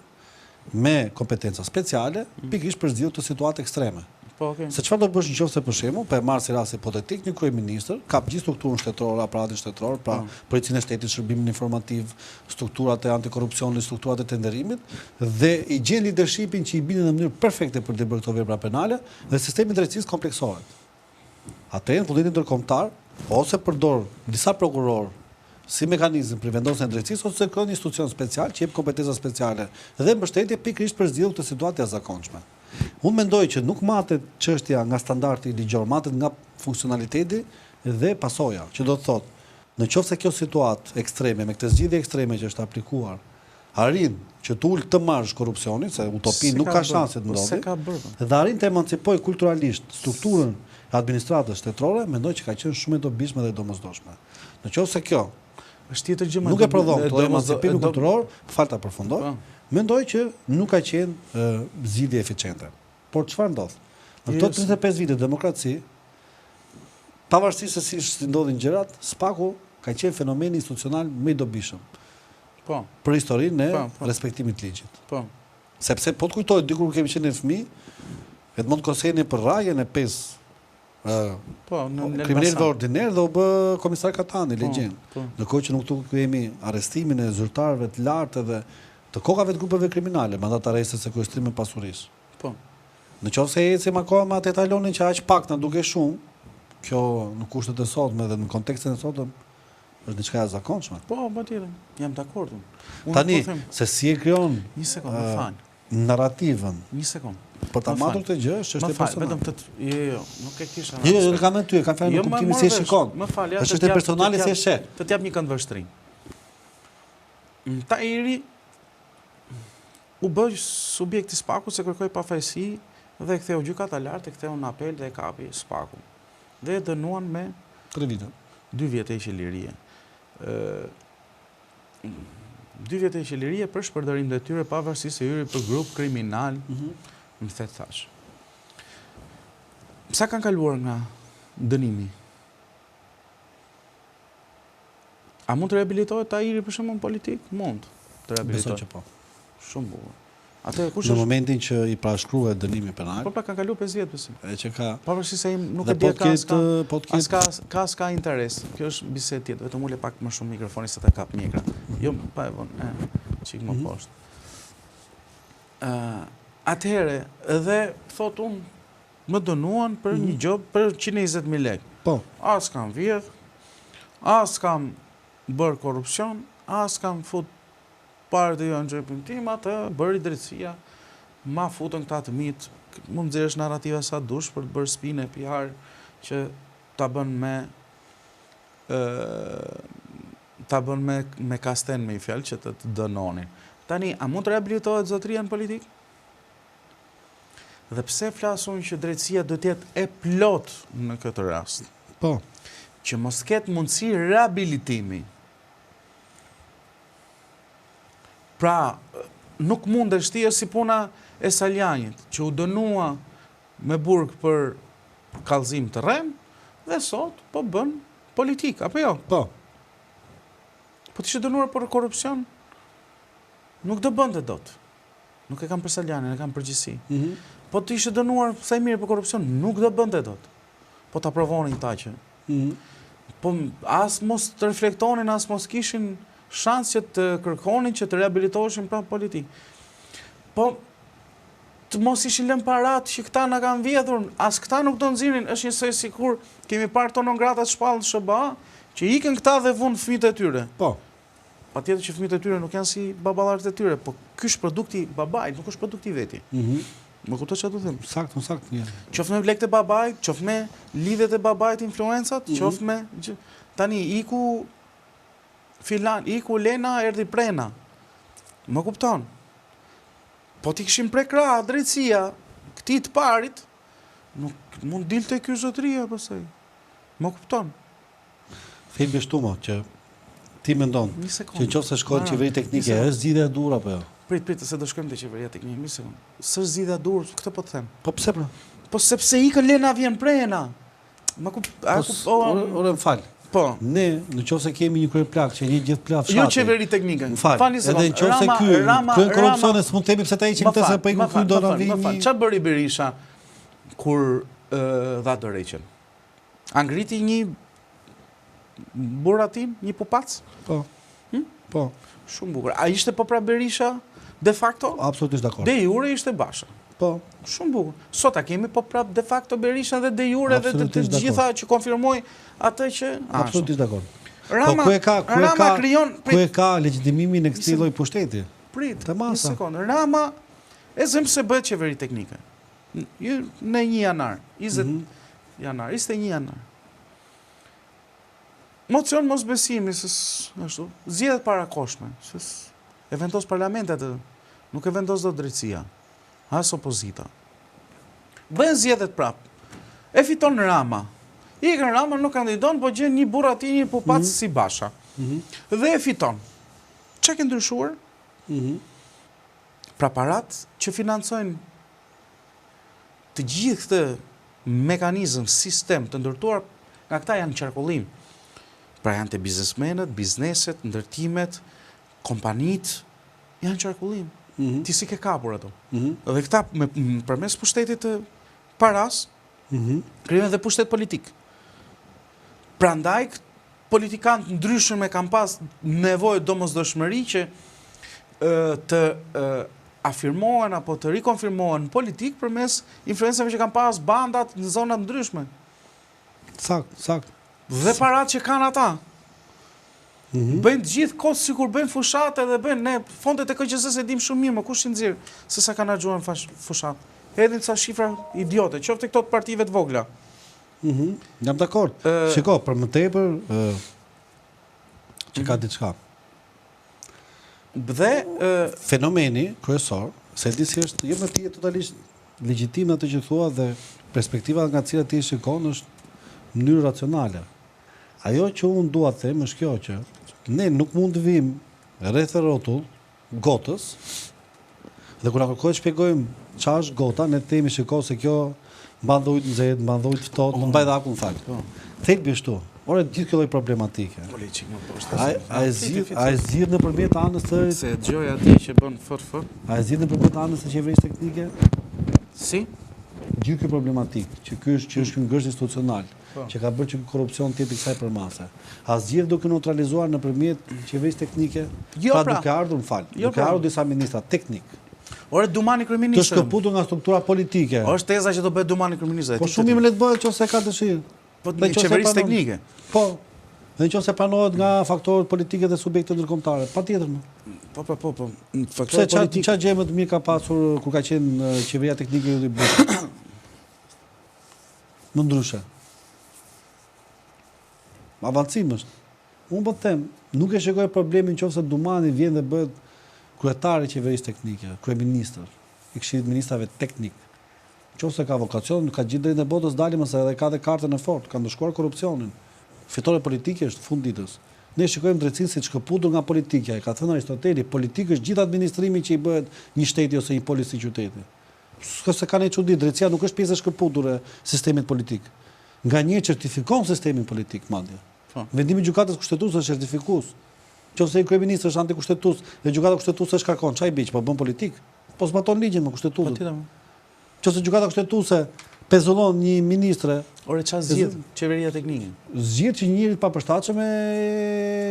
[SPEAKER 1] me kompetenca speciale, pikërisht për zgjidhje të situatë ekstreme.
[SPEAKER 2] Po, okay.
[SPEAKER 1] Se çfarë do bësh nëse për shembull, po e marr si rast hipotetik një kryeministër, ka gjithë strukturën shtetërore, aparatin shtetëror, pra Policinë e Shtetit, Shërbimin Informativ, strukturat e antikorrupsionit, strukturat e tenderimit dhe i gjen leadershipin që i binin në mënyrë perfekte për të bërë këto vepra penale dhe sistemi i drejtësisë kompleksohet. Atëherë në vullnetin ndërkombëtar ose përdor disa prokurorë si mekanizëm për vendosjen e drejtësisë ose kërkon një institucion special që jep kompetenca speciale dhe mbështetje pikërisht për zgjidhje të situatë të jashtëzakonshme. Unë mendoj që nuk matet çështja nga standardi ligjor, matet nga funksionaliteti dhe pasoja, që do të thotë, nëse kjo situatë ekstreme me këtë zgjidhje ekstreme që është aplikuar, arrin që të ulë të marrësh korrupsionin, se utopi nuk ka shanse të ndodhi, dhe arrin të emancipoj kulturalisht strukturën e administratës shtetërore, mendoj që ka qenë shumë e dobishme dhe domosdoshme. Nëse kjo nuk e prodhon këtë emancipimin kulturor, falta përfundoj, mendoj që nuk ka qenë zgjidhje eficiente. Por çfarë ndodh? Në këto 35 vite demokraci, pavarësisht se si ndodhin gjërat, SPAK-u ka qenë fenomeni institucional më i dobishëm.
[SPEAKER 2] Po.
[SPEAKER 1] Për historinë e respektimit të ligjit. Po. Sepse po të kujtoj dikur kur kemi qenë në fëmijë, Edmond Koseni për rajën e 5 kriminalëve ordiner dhe u bë komisar Katani, legjend. Ndërkohë që nuk kemi arrestimin e zyrtarëve të lartë dhe të kokave të grupeve kriminale, mandat arresti sekuestrim me pasurisë. Po. Nëse ecim akoma atë etalonin që aq pak na duke shumë, kjo në kushtet e sotme dhe në kontekstin e sotëm është diçka e zakonshme. Po, patjetër. Jam dakord. Tani, se si e krijon
[SPEAKER 2] një sekond, më fal.
[SPEAKER 1] Narrativën.
[SPEAKER 2] Një sekond.
[SPEAKER 1] Për ta matur këtë gjë, është çështje personale.
[SPEAKER 2] Vetëm jo, nuk e kisha.
[SPEAKER 1] Jo, kam me ty, kam fjalën në kuptimin se e shikon.
[SPEAKER 2] Më fal,
[SPEAKER 1] është çështje personale si e sheh.
[SPEAKER 2] Të jap një këndvështrim. Tahiri u bë subjekt i SPAK-ut se kërkoi pafajësi dhe e ktheu gjykata lart, e ktheu në apel dhe e kapi SPAK-un. Dhe e dënuan me
[SPEAKER 1] 3 vite.
[SPEAKER 2] 2 vjet e qelirie. 2 vjet e qelirie për shpërdorim detyre pavarësisht se hyri për grup kriminal. Më thetë thash. Sa kanë kaluar nga dënimi? A mund të rehabilitohet Tahiri për shembull politik? Mund të rehabilitohet.
[SPEAKER 1] Besoj që po.
[SPEAKER 2] Shumë bukur. Atë kush
[SPEAKER 1] në momentin që i parashkruhet dënimi penal.
[SPEAKER 2] Po pra kanë kaluar 5 vjet besim.
[SPEAKER 1] E që ka
[SPEAKER 2] pavarësisht se nuk e di ka interes. Kjo është bisedë tjetër, vetëm ule pak më shumë mikrofonin se ta kap mjekra. Jo, pa e vonë. Çik më poshtë. Atëherë, edhe thot unë, më dënuan për një gjop për 120.000 lekë.
[SPEAKER 1] Po.
[SPEAKER 2] As kam vjedh, as kam bërë korrupsion, as kam fut parë të jo në gjepin tim, atë bëri drejtësia, ma futën këta të mitë, mund nxjerrësh narrativa sa dush për të bërë spinë e PR që ta bën me kasten me i fjalë që të dënonin. Tani, a mund të rehabilitohet zotëria në politikë? Dhe pse flasun që drejtësia do të jetë e plot në këtë rast?
[SPEAKER 1] Po.
[SPEAKER 2] Që mos ketë mundësi rehabilitimi. Pra, nuk mund të shtie si puna e Saljanit, që u dënua me burg për kallëzim të rrem, dhe sot po bën politik, apo jo?
[SPEAKER 1] Po.
[SPEAKER 2] Po të ishte dënuar për korrupsion, nuk do bënte dot. Nuk e kam për Saljanin, e kam përgjithësi. Po të ishte dënuar sa i mirë për korrupsion, nuk do bënte dot. Po ta provonin ta që. Po as mos të reflektonin, as mos kishin shans që të kërkonin që të rehabilitoheshin pra politik. Po të mos ishin lënë parat që këta na kanë vjedhur, as këta nuk do nxirrin, është njësoj sikur kemi parë tonogratat shpallën SBA, që ikën këta dhe vunë fëmijët e tyre.
[SPEAKER 1] Po.
[SPEAKER 2] Patjetër që fëmijët e tyre nuk janë si baballarët e tyre, po ky është produkti i babait, nuk është produkti i veti. Më kupton çfarë do të them?
[SPEAKER 1] Saktë.
[SPEAKER 2] Qoftë me lekët e babait, qoftë me lidhjet e babait, influencat, qoftë me tani iku filan, iku Lena, erdhi Prena. Më kupton? Po ti kishim prekra drejtësia këtij të parit, nuk mund dilte ky zotëria pastaj. Më kupton?
[SPEAKER 1] Themi shtumo që ti mendon që nëse shkon qeveri teknike, është zgjidhja e dur apo jo?
[SPEAKER 2] Prit, se do shkojmë te qeveria teknike, një sekond. S'është zgjidhja e dur, këtë po të them.
[SPEAKER 1] Po pse pra?
[SPEAKER 2] Po sepse ikën Lena vjen Prena.
[SPEAKER 1] Ore më fal.
[SPEAKER 2] Po.
[SPEAKER 1] Ne, nëse kemi një kryeplak që një gjithë plak fshati.
[SPEAKER 2] Jo qeveri teknike.
[SPEAKER 1] Falni se edhe nëse ky korrupsioni s'mund të themi pse ta heqim këtë se po ikën ky do na vinë.
[SPEAKER 2] Çfarë bëri Berisha? kur dha dorëheqjen. A ngriti një buratin, një pupac?
[SPEAKER 1] Po. Po.
[SPEAKER 2] Shumë bukur. A ishte po pra Berisha de facto?
[SPEAKER 1] Absolutisht dakord.
[SPEAKER 2] De jure ishte Basha.
[SPEAKER 1] Po.
[SPEAKER 2] Shumë bukur. Sot a kemi po prap de facto Berisha dhe de jure dhe të gjitha që konfirmoj atë që...
[SPEAKER 1] Absolutisht dakord.
[SPEAKER 2] Rama,
[SPEAKER 1] Rama
[SPEAKER 2] krijon...
[SPEAKER 1] Ku e ka legjitimimin e këtij lloji pushteti?
[SPEAKER 2] Prit,
[SPEAKER 1] Të
[SPEAKER 2] një
[SPEAKER 1] masa.
[SPEAKER 2] sekondë. Rama, e zëm se bëhet qeveri teknike. Në 1 janar, 20 janar, 21 janar. Mocion mos besimi, ashtu, zgjedhjet parakoshme, e vendos parlamentet, nuk e vendos do drejtësia, as opozita. Bëhen zgjedhjet prap. E fiton Rama. Ikën Rama nuk kandidon, po gjen një burr aty, një pupac si Basha. Dhe e fiton. Çka ke ndryshuar? Pra parat që financojnë të gjithë këtë mekanizëm, sistem të ndërtuar, nga këta janë qarkullim. Pra janë të biznesmenët, bizneset, ndërtimet, kompanit, janë qarkullim. Ti si ke kapur ato. Dhe këta, përmes pushtetit të paras, krijojnë dhe pushtet politik. Prandaj, politikanët ndryshëm e kanë pas nevojë domosdoshmëri që të afirmohen apo të rikonfirmohen në politik përmes influencave që kanë pas bandat në zona ndryshme.
[SPEAKER 1] Sakt.
[SPEAKER 2] Dhe parat që kanë ata. Bëjnë gjithë kohë sikur bëjnë fushate dhe bëjnë ne fondet e KQZ-s e dim shumë mirë, më kush i nxjerr se sa kanë harxuar në fushat. Hedhin ca shifra idiote, qoftë këto të partive të vogla.
[SPEAKER 1] Jam dakord. Shiko, për më tepër që ka diçka.
[SPEAKER 2] Dhe
[SPEAKER 1] fenomeni kryesor, se di si është, jo më ti totalisht legjitime atë që thua dhe perspektiva nga cilat ti shikon është në mënyrë racionale. Ajo që unë dua të them është kjo që ne nuk mund të vim rreth rrotull gotës dhe kur na kërkohet të shpjegojmë çfarë është gota, ne themi shiko se kjo mban dhe ujë të nxehtë, mban dhe ujë të ftohtë, mund mbaj dhe akun fal. Thelbi është këtu. Ora gjithë kjo lloj problematike. A e zgjidh nëpërmjet anës së
[SPEAKER 2] se dëgjoj atë që bën fort.
[SPEAKER 1] A e zgjidh nëpërmjet anës së qeverisë teknike?
[SPEAKER 2] Si?
[SPEAKER 1] Gjithë kjo problematik, që është ky ngërsh institucional, që ka bërë që korrupsion të jetë kësaj përmase. A zgjidh duke neutralizuar nëpërmjet qeverisë teknike? Pra duke ardhur, duke ardhur disa ministra teknik.
[SPEAKER 2] Ore Dumani kryeministër.
[SPEAKER 1] Të shkëputur nga struktura politike.
[SPEAKER 2] Është teza që do bëhet Dumani kryeministër.
[SPEAKER 1] Po shumë mirë le të bëhet nëse ka dëshirë.
[SPEAKER 2] Po në qeverisë teknike.
[SPEAKER 1] Po. Dhe nëse pranohet nga faktorët politike dhe subjekte ndërkombëtare, patjetër më.
[SPEAKER 2] Po. Faktorët
[SPEAKER 1] politikë. Çfarë gjë më të mirë ka pasur kur ka qenë qeveria teknike e Bushit? Më ndryshe. Avancim është. Unë po them, nuk e shikoj problemin nëse Dumani vjen dhe bëhet kryetari i qeverisë teknike, kryeministër, i Këshillit të Ministrave teknik. Nëse ka vokacion, ka gjithë drejtën e botës dalim se edhe ka dhe kartën e fortë, ka ndëshkuar korrupsionin. Fitore politike është fund ditës. Ne shikojmë drejtsinë si të shkëputur nga politika. E ka thënë Aristoteli, politikë është gjithë administrimi që i bëhet një shteti ose një polis i qyteti. Se ka ne çudi, drejtësia nuk është pjesë e shkëputur e sistemit politik. Nga një certifikon sistemin politik madje. Vendimi i gjykatës kushtetuese është certifikues. Nëse i kryeministri është antikushtetues dhe gjykata kushtetuese shkarkon, çai bëj, po bën politik? Po zbaton ligjin me kushtetuesin. Nëse gjykata kushtetuese pezullon një ministre,
[SPEAKER 2] ore çfarë zgjidh qeveria teknike?
[SPEAKER 1] Zgjidh që njëri të papërshtatshëm e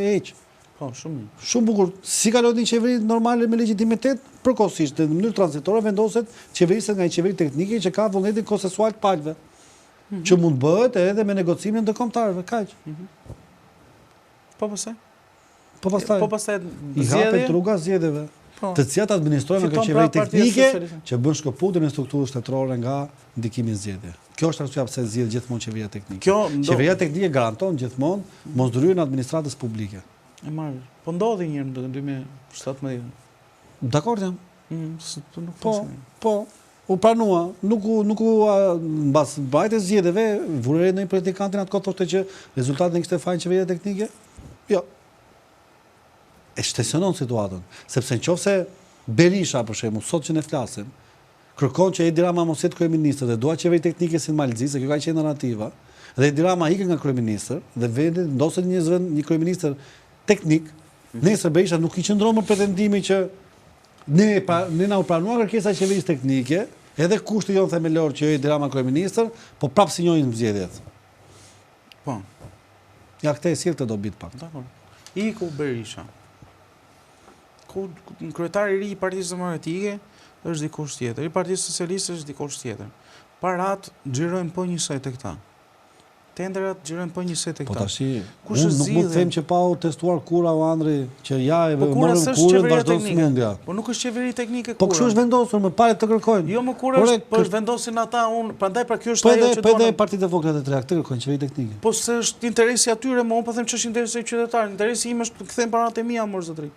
[SPEAKER 1] heq.
[SPEAKER 2] Po, shumë.
[SPEAKER 1] Shumë bukur. Si kalon një qeveri normale me legjitimitet, përkohësisht në mënyrë tranzitore vendoset qeveriset nga një qeveri teknike që ka vullnetin konsensual të palëve. Që mund bëhet edhe me negocimin ndërkombëtarëve, kaq.
[SPEAKER 2] Po pastaj?
[SPEAKER 1] Po pastaj i hapet rruga zgjedhjeve, të cilat administrojnë nga qeveri teknike që bën shkëputjen e strukturës shtetërore nga ndikimi i zgjedhjeve. Kjo është arsyeja pse zgjidh gjithmonë qeveria teknike. Qeveria teknike garanton gjithmonë mosdryrjen e administratës publike.
[SPEAKER 2] E marr. Po ndodhi një në 2017.
[SPEAKER 1] Dakord jam. Po. U pranua, nuk mbas mbajtjes zgjedhjeve, vure në një politikantin atë kohë thoshte që rezultatet kishte fajin qeveria teknike. Jo. E shtensionon situatën, sepse nëse Berisha për shembull, sot që ne flasim, kërkon që Edi Rama mos jetë kryeministër dhe dua qeveri teknike si në Malzi, se kjo ka qenë narrativa, dhe Edi Rama ikën nga kryeministër dhe vendi ndoset një kryeministër teknik, nesër Berisha nuk i qëndron më pretendimi që ne na u pranua kërkesa e qeverisë teknike, Edhe kushti jonë themelor që Edi Rama kryeministër, po prapë sinjojnë zgjedhjet.
[SPEAKER 2] Po.
[SPEAKER 1] Ja këte e sirë të dobit pak.
[SPEAKER 2] Dakor. Iku Berisha. Kryetari i ri i Partisë Demokratike është dikush tjetër, i Partisë Socialiste është dikush tjetër. Parat xhirojnë po njësoj te këta. Tendrat xhirojnë po njësoj te
[SPEAKER 1] Po
[SPEAKER 2] këta.
[SPEAKER 1] tashi,
[SPEAKER 2] Kush
[SPEAKER 1] unë nuk mund të them që pa u testuar kura o Andri, që ja e morëm kurën vazhdo smundja.
[SPEAKER 2] Po nuk është qeveri teknike kura.
[SPEAKER 1] Po kështu është vendosur, më pare të kërkojnë.
[SPEAKER 2] Jo më kura po është vendosin ata unë, prandaj pra kjo është
[SPEAKER 1] Po
[SPEAKER 2] ajo që
[SPEAKER 1] edhe edhe partitë e vogla të treja këtë kërkojnë qeveri teknike.
[SPEAKER 2] Po se është interesi atyre, më unë po them ç'është interesi i qytetarëve. Interesi im është të kthem paratë e mia më zotëri.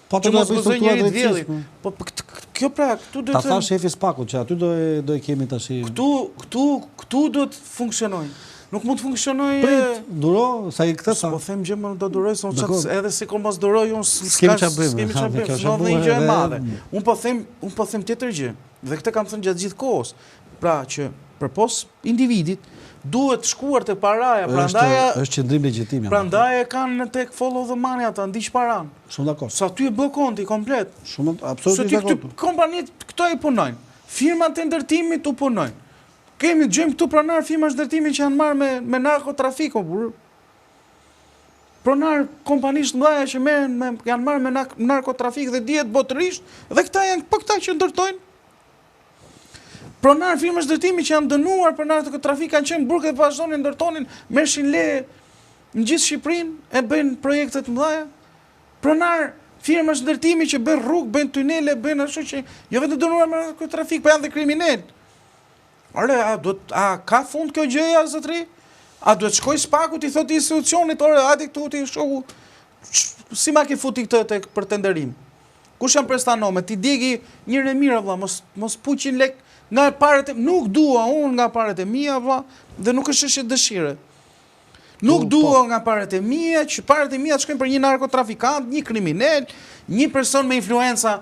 [SPEAKER 1] Po
[SPEAKER 2] që mos gëzoj njëri t'vjellit. Po kjo pra, këtu do të
[SPEAKER 1] ta thash shefi Spakut që aty do e kemi tash.
[SPEAKER 2] Këtu do të funksionojnë. Nuk mund të funksionojë.
[SPEAKER 1] Prit, duro, sa i këtë sa.
[SPEAKER 2] Po them gjë më do duroj, se edhe si kom pas duroj unë
[SPEAKER 1] s'kemi çfarë bëjmë.
[SPEAKER 2] S'kemi çfarë bëjmë, s'do një gjë e madhe. Unë po them tjetër gjë. Dhe këtë kam thënë gjatë gjithë kohës. Pra që përpos individit duhet shkuar te paraja, prandaj
[SPEAKER 1] është qendrim legjitimi.
[SPEAKER 2] Prandaj kanë tek follow the money ata ndiq paran.
[SPEAKER 1] Shumë dakord.
[SPEAKER 2] Sa ty e bë konti komplet.
[SPEAKER 1] Shumë absolutisht dakord.
[SPEAKER 2] Se kompanitë këto i punojnë. Firmat e ndërtimit u punojnë. Gjejmë këtu pronar firmash ndërtimi që janë marrë me narkotrafiku, pronar kompanish të mëdha që janë marrë me narkotrafik dhe dihet botërisht, dhe këta janë këta që ndërtojnë. Pronar firmash ndërtimi që janë dënuar për narkotrafik kanë qenë burg dhe vazhdonin ndërtonin, merrshin leje në gjithë Shqipërinë, e bëjnë projekte të mëdha. Pronar firmash ndërtimi që bën rrugë, bën tunele, bën ashtu që jo vetëm dënuar me narkotrafik, por janë dhe kriminalë. A ka fund kjo gjëja, zotëri? A duhet shkoj Spaku ti thotë institucionit, hajde këtu ti shoku. Si ma ke futi këtë për tenderim? Kush janë prestanomet? Ti djegi njëre mira, vlla, mos puqin lek nga parat e nuk dua unë nga parat e mia, vlla, dhe nuk është çështje dëshire. Nuk dua nga parat e mia, që parat e mia të shkojnë për një narkotrafikant, një kriminal, një person me influenca,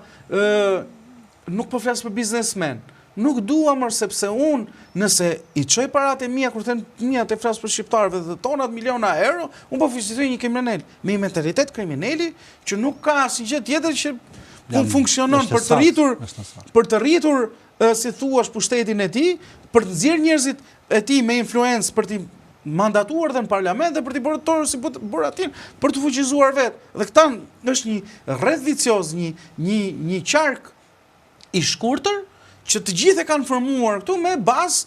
[SPEAKER 2] nuk po flas për biznesmen. Nuk dua më sepse unë, nëse i çoj paratë e mia kur them mia të flas për shqiptarëve dhe tonat miliona euro, unë po fizitoj një kriminal me një mentalitet kriminali që nuk ka asnjë gjë tjetër që funksionon për të rritur si thuaç pushtetin e tij, për të nxjerrë njerëzit e tij me influencë për të mandatuar dhe në parlament dhe për të bërë torë si buratin për të fuqizuar vetë. Dhe këta është një rreth vicioz, një qark i shkurtër që të gjithë e kanë formuar këtu me bazë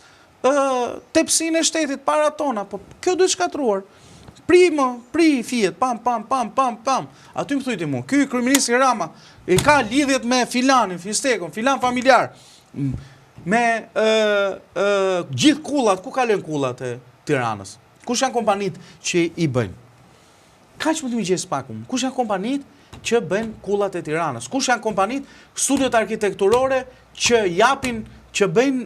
[SPEAKER 2] tepsinë e shtetit para tona, po kjo duhet shkatruar. Pri fiet, pam. Aty më thujti mu, ky kryeministri Rama i ka lidhjet me filanin, fistekun, filan familjar, me gjithë kullat, ku kalojnë kullat e Tiranës? Kush janë kompanitë që i bëjnë? Kaq më të më gjesë pakum. Kush janë kompanitë që bëjnë kullat e Tiranës? Kush janë kompanitë, studiot arkitekturore që japin, që bëjnë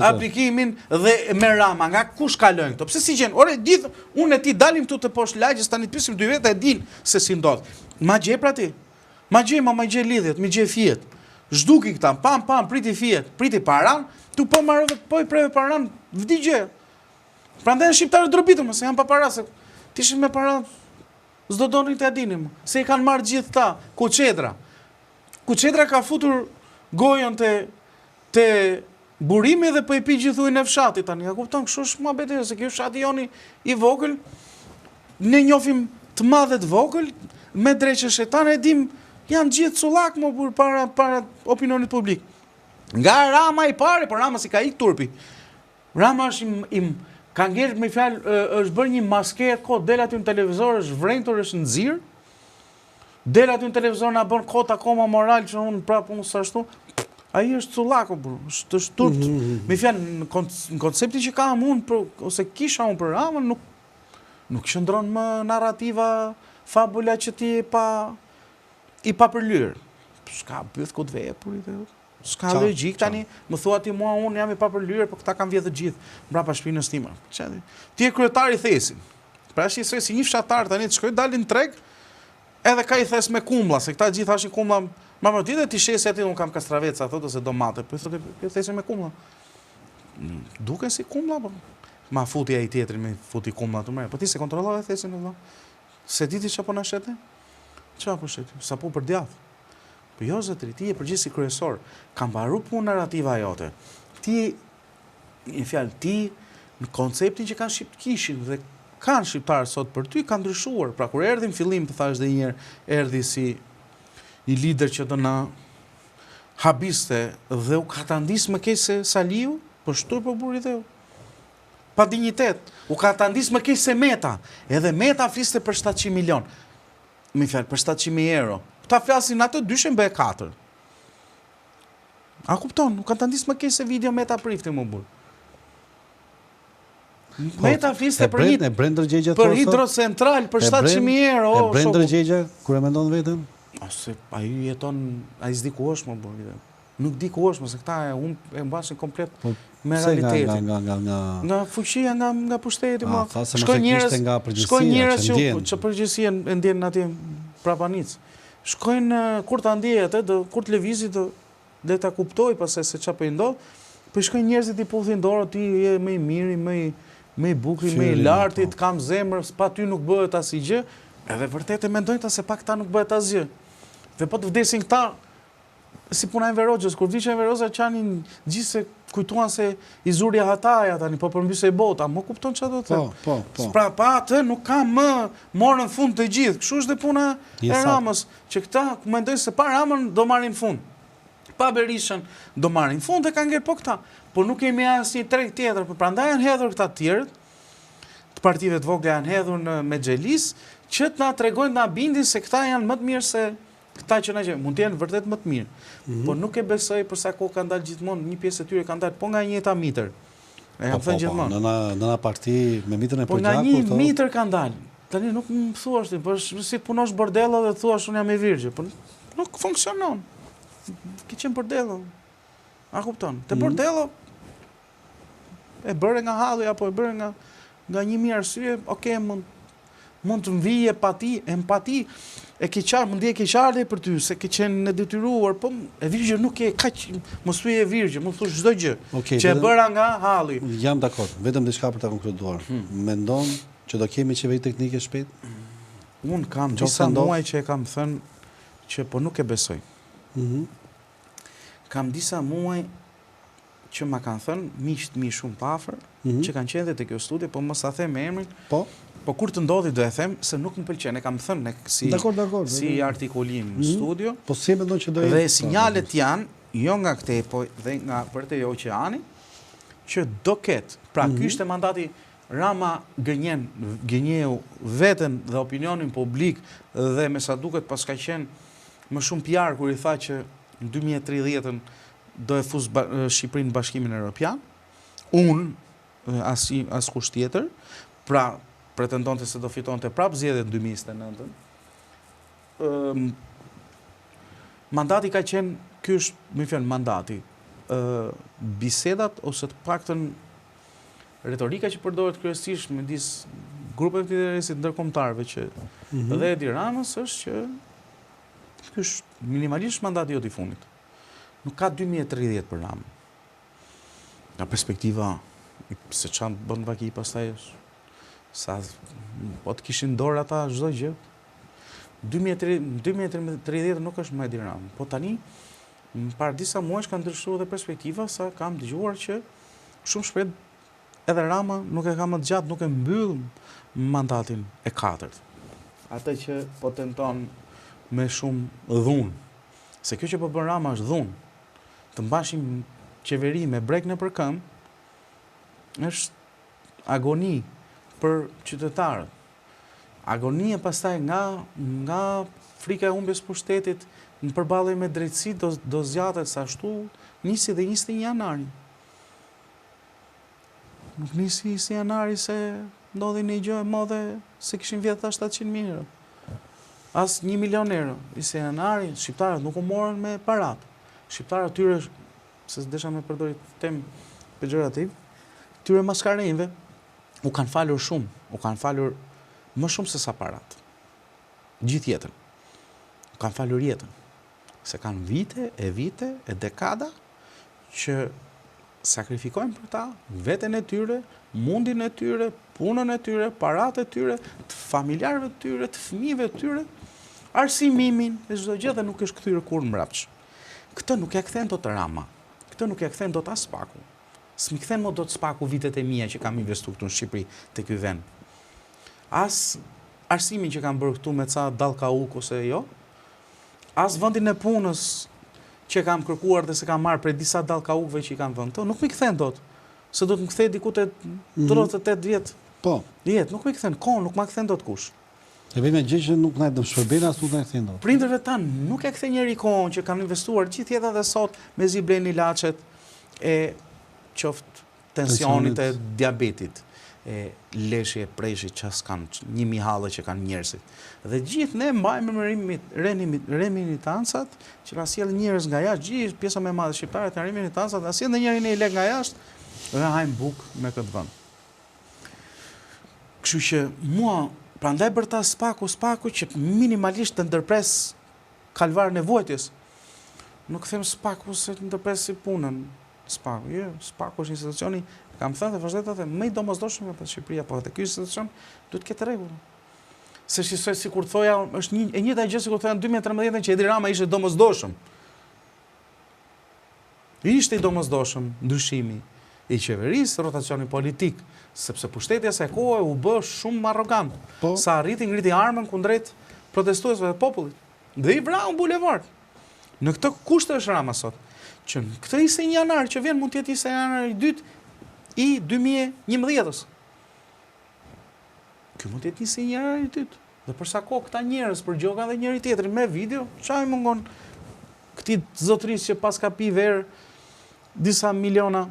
[SPEAKER 2] aplikimin dhe me Rama, nga kush kalojnë këto? Pse si gjenë? Ore, gjithë, unë e ti dalim këtu të poshtë lagjës, tani të pysim 2 vete e din se si ndodh. Ma gje pra ti? Ma gje lidhjet, ma gje fjet. Zhduki këta, pam, priti fjet, priti paran, tu po marrë, po i preve paran, vdi gje. Prandaj shqiptarët drobitëm, se janë pa para, se tishin me paran, s'do donin të adinim, se i kanë marrë gjithë ta, Kuçedra. Kuçedra ka futur gojën te burimi dhe po i pi gjithë ujin e fshatit tani. Ja kupton, kështu është muhabeti, se ky fshati joni i vogël, ne njohim të madhe të vogël, me dreqë shetane, e dim, janë gjithë cullak më para opinionit publik. Nga Rama i pare, por Rama si ka ik turpi. Rama është ka ngjerë me fjalë, është bërë një maskerë kohë, del aty në televizor, është vrentur, është nxirr. Del aty në televizor na bën kot akoma moral që unë prapë unë sa ashtu. Ai është cullaku, është turp. Me fjalë në konceptin që kam unë ose kisha unë për Ramën, nuk qëndron më narrativa, fabula që ti i pa përlyr. S'ka byth ku të vepurit. S'ka logjik tani, më thua ti mua unë jam i pa përlyr, por këta kanë vjedhë gjithë mbrapa shpinës time. Ti je kryetari i thesin. Pra është si një fshatar tani të shkoj dalin treg, edhe ka i thes me kumlla, se këta gjithë hashin kumlla, ma më t'i ti shesi aty, unë kam kastraveca, thotë ose domate, po i thotë, i thesin me kumlla. Duke si kumlla, po. Ma futi ai tjetrin me futi kumlla të mëre. Po ti se kontrollove thesin, valla. Se diti çapo na shete? Çapo shete? Sapo për djath. Po jo zotëri, ti je përgjegjësi kryesor, ka mbaruar punë narrativa jote. Ti, në fjalë, ti në konceptin që kishin dhe kanë shqiptarë sot për ty, kanë ndryshuar. Pra kur erdhi në fillim, të thash dhe një herë, erdhi si një lider që do na habiste dhe u ka ta ndis më keq se Saliu, po shtur po buri dhe pa dinjitet. U ka ta ndis më keq se Meta. Edhe Meta fliste për 700 milion. Më fjalë, për 700.000 euro. Ta flasin ato dyshen bëhe 4. A kupton? U ka ta ndis më keq se video Meta prifti më burr. Meta fliste për për hidrocentral për 700.000 euro.
[SPEAKER 1] E bren Ndërgjegja kur e mendon veten?
[SPEAKER 2] Ose ai jeton, ai s'di ku është më burr. Nuk di ku është, se këta e mbasin komplet me realitetin. Nga fuqia, nga pushteti, ma.
[SPEAKER 1] Shkoj njerëz
[SPEAKER 2] që përgjësia e ndjen atje prapanic. Shkojnë kur ta ndjehet, kur të lëvizit dhe ta kuptoj pastaj se çfarë po i ndodh, po shkojnë njerëzit i puthin dorë, ti je më i miri, më i bukuri, më i lartit, kam zemër, pa ty nuk bëhet asgjë. Edhe vërtet e mendojnë ta se pa këta nuk bëhet asgjë. Dhe po të vdesin këta, si puna e Enver Hoxhës, kur vdiqe Enver Hoxha qanin gjithë se kujtuan se i zurja hataja tani, po përmbysej bota, më kupton çfarë do të them.
[SPEAKER 1] Po.
[SPEAKER 2] Pra pa atë nuk ka më morën fund të gjithë. Kështu është dhe puna e Ramës, që këta mendojnë se pa Ramën do marrin fund. Pa Berishën do marrin fund e kanë ngel po këta. Po nuk kemi asnjë treg tjetër, por prandaj janë hedhur këta të tjerët, të partive të vogla janë hedhur në Mexhelis, që të na tregojnë, na bindin se këta janë më të mirë se këta që na gjejnë. Mund të jenë vërtet më të mirë. Po nuk e besoj për sa kohë kanë dalë gjithmonë, një pjesë e tyre kanë dalë po nga një eta mitër. E jam thënë gjithmonë.
[SPEAKER 1] Nëna parti me mitën e përgjakur.
[SPEAKER 2] Po nga një mitër kanë dalë. Tani nuk më thuash ti, po si të punosh bordella dhe thuash unë jam i virgjë, po nuk funksionon. Ki qenë bordello. A kupton? Te bordello e bëre nga halli apo e bëre nga një mirë arsye, okay, mund të mvije empati, e ke qartë, mund e ke qartë për ty, se ke qenë e detyruar, po e virgjë nuk e kaq, mos thuaj e virgjë, mund thush çdo gjë, që e bëra nga halli.
[SPEAKER 1] Jam dakord, vetëm diçka për ta konkluduar. Mendon që do kemi qeveri teknike shpejt?
[SPEAKER 2] Unë kam disa muaj që e kam thënë që po nuk e besoj. Kam disa muaj që ma kanë thënë miqtë mi shumë pafër, që kanë qenë dhe të kjo studio, po mos ta them emrin. Po kur të ndodhi do e them se nuk më pëlqen, e kam thënë si artikulim në studio.
[SPEAKER 1] Po si mendon që do jetë?
[SPEAKER 2] Dhe sinjalet janë jo nga këtej, po dhe nga përtej oqeani, që do ketë. Pra ky ishte mandati Rama gënjeu veten dhe opinionin publik dhe me sa duket pas ka qenë më shumë PR kur i tha që në 2030-ën do e fus Shqipërinë në Bashkimin Evropian. Unë as kusht tjetër, pra pretendonte se do fitonte prapë zgjedhjet në 2029-ën. Mandati ka qenë, ky është më fjalë mandati. Bisedat ose të paktën retorika që përdoret kryesisht midis grupeve të interesit ndërkombëtarëve që dhe Edi Ramës është që ky është minimalisht mandati jot i fundit. Nuk ka 2030 për Ramën. Nga perspektiva se çan bën vaki pastaj sa po të kishin dorë ata çdo gjë. 2030 nuk është më Edi Rama. Po tani para disa muajsh ka ndryshuar edhe perspektiva, sa kam dëgjuar që shumë shpejt edhe Rama nuk e ka më të gjatë, nuk e mbyll mandatin e 4. Atë që po tenton me shumë dhunë. Se kjo që po bën Rama është dhunë. Të mbashim qeveri me brek në përkëmbë, është agoni për qytetarët. Agoni e pastaj nga frika e humbjes pushtetit në përballje me drejtësi do zgjatet sa ashtu nisi dhe 21 janari. Nuk nisi 21 janari se ndodhi një gjë e madhe se kishin vjetë 700.000 euro. As 1 milion euro. 21 janari, shqiptarët nuk u morën me parat. Shqiptarët tyre, se desha me përdori tem pejorativ, tyre maskarenjve u kanë falur shumë, u kanë falur më shumë se sa parat. Gjithë jetën. U kanë falur jetën. Se kanë vite e dekada që sakrifikojnë për ta veten e tyre, mundin e tyre, punën e tyre, parat e tyre, të familjarëve të tyre, të fëmijëve të tyre, arsimimin e çdo gjë dhe nuk është kthyer kur mbrapsht. Këtë nuk ja kthen dot Rama. Këtë nuk ja kthen dot as Spaku. S'mi kthen më dot Spaku vitet e mia që kam investuar këtu në Shqipëri te ky vend. As arsimin që kam bërë këtu me ca dallkauk ose jo, as vendin e punës që kam kërkuar dhe se kam marrë prej disa dallkaukëve që i kam vënë këto, nuk mi kthen dot. Se do të më kthej diku te 38 vjet.
[SPEAKER 1] Po.
[SPEAKER 2] Nuk mi kthen, kohë nuk ma kthen dot kush.
[SPEAKER 1] E vetëm gjë që nuk na dëm shpërben as nuk na kthen dot.
[SPEAKER 2] Prindërve tanë nuk e kthen njëri kohën që kanë investuar gjithë jetën dhe sot mezi blejnë ilaçet e qoftë tensionit e diabetit, e leshje, preshje që s'kan 1000 halle që kanë njerëzit. Dhe gjithë ne mbajmë me reminitancat, që ka sjell njerëz nga jashtë, gjithë pjesa më e madhe shqiptare të reminitancat, as sjell njëri në lek nga jashtë dhe hajmë bukë me këtë vend. Kështu që mua prandaj bërta Spaku që minimalisht të ndërpres kalvar nevojtjes. Nuk them Spaku se të ndërpres si punën. Spaku është institucioni, kam thënë dhe vazhdoj të them, më i domosdoshëm në Shqipëri, po edhe ky institucion duhet të ketë rregull. Se shqisoj sikur thoja, është e njëjta gjë sikur thoja në 2013 që Edi Rama ishte domosdoshëm. Ishte i domosdoshëm ndryshimi i qeverisë, rotacioni politik, sepse pushteti asaj kohe u bë shumë arrogant. Sa ngriti armën kundrejt protestuesve të popullit. Dhe i vrau në bulevard. Në këtë kushte është Rama sot. Që në këtë 21 janar që vjen mund të jetë 21 janar i dytë i 2011-s. Ky mund të jetë 21 janar i dytë. Dhe për sa kohë këta njerëz përgjohen dhe njëri tjetrin me video, çfarë mungon këtij zotërisë që pas ka pi verë disa miliona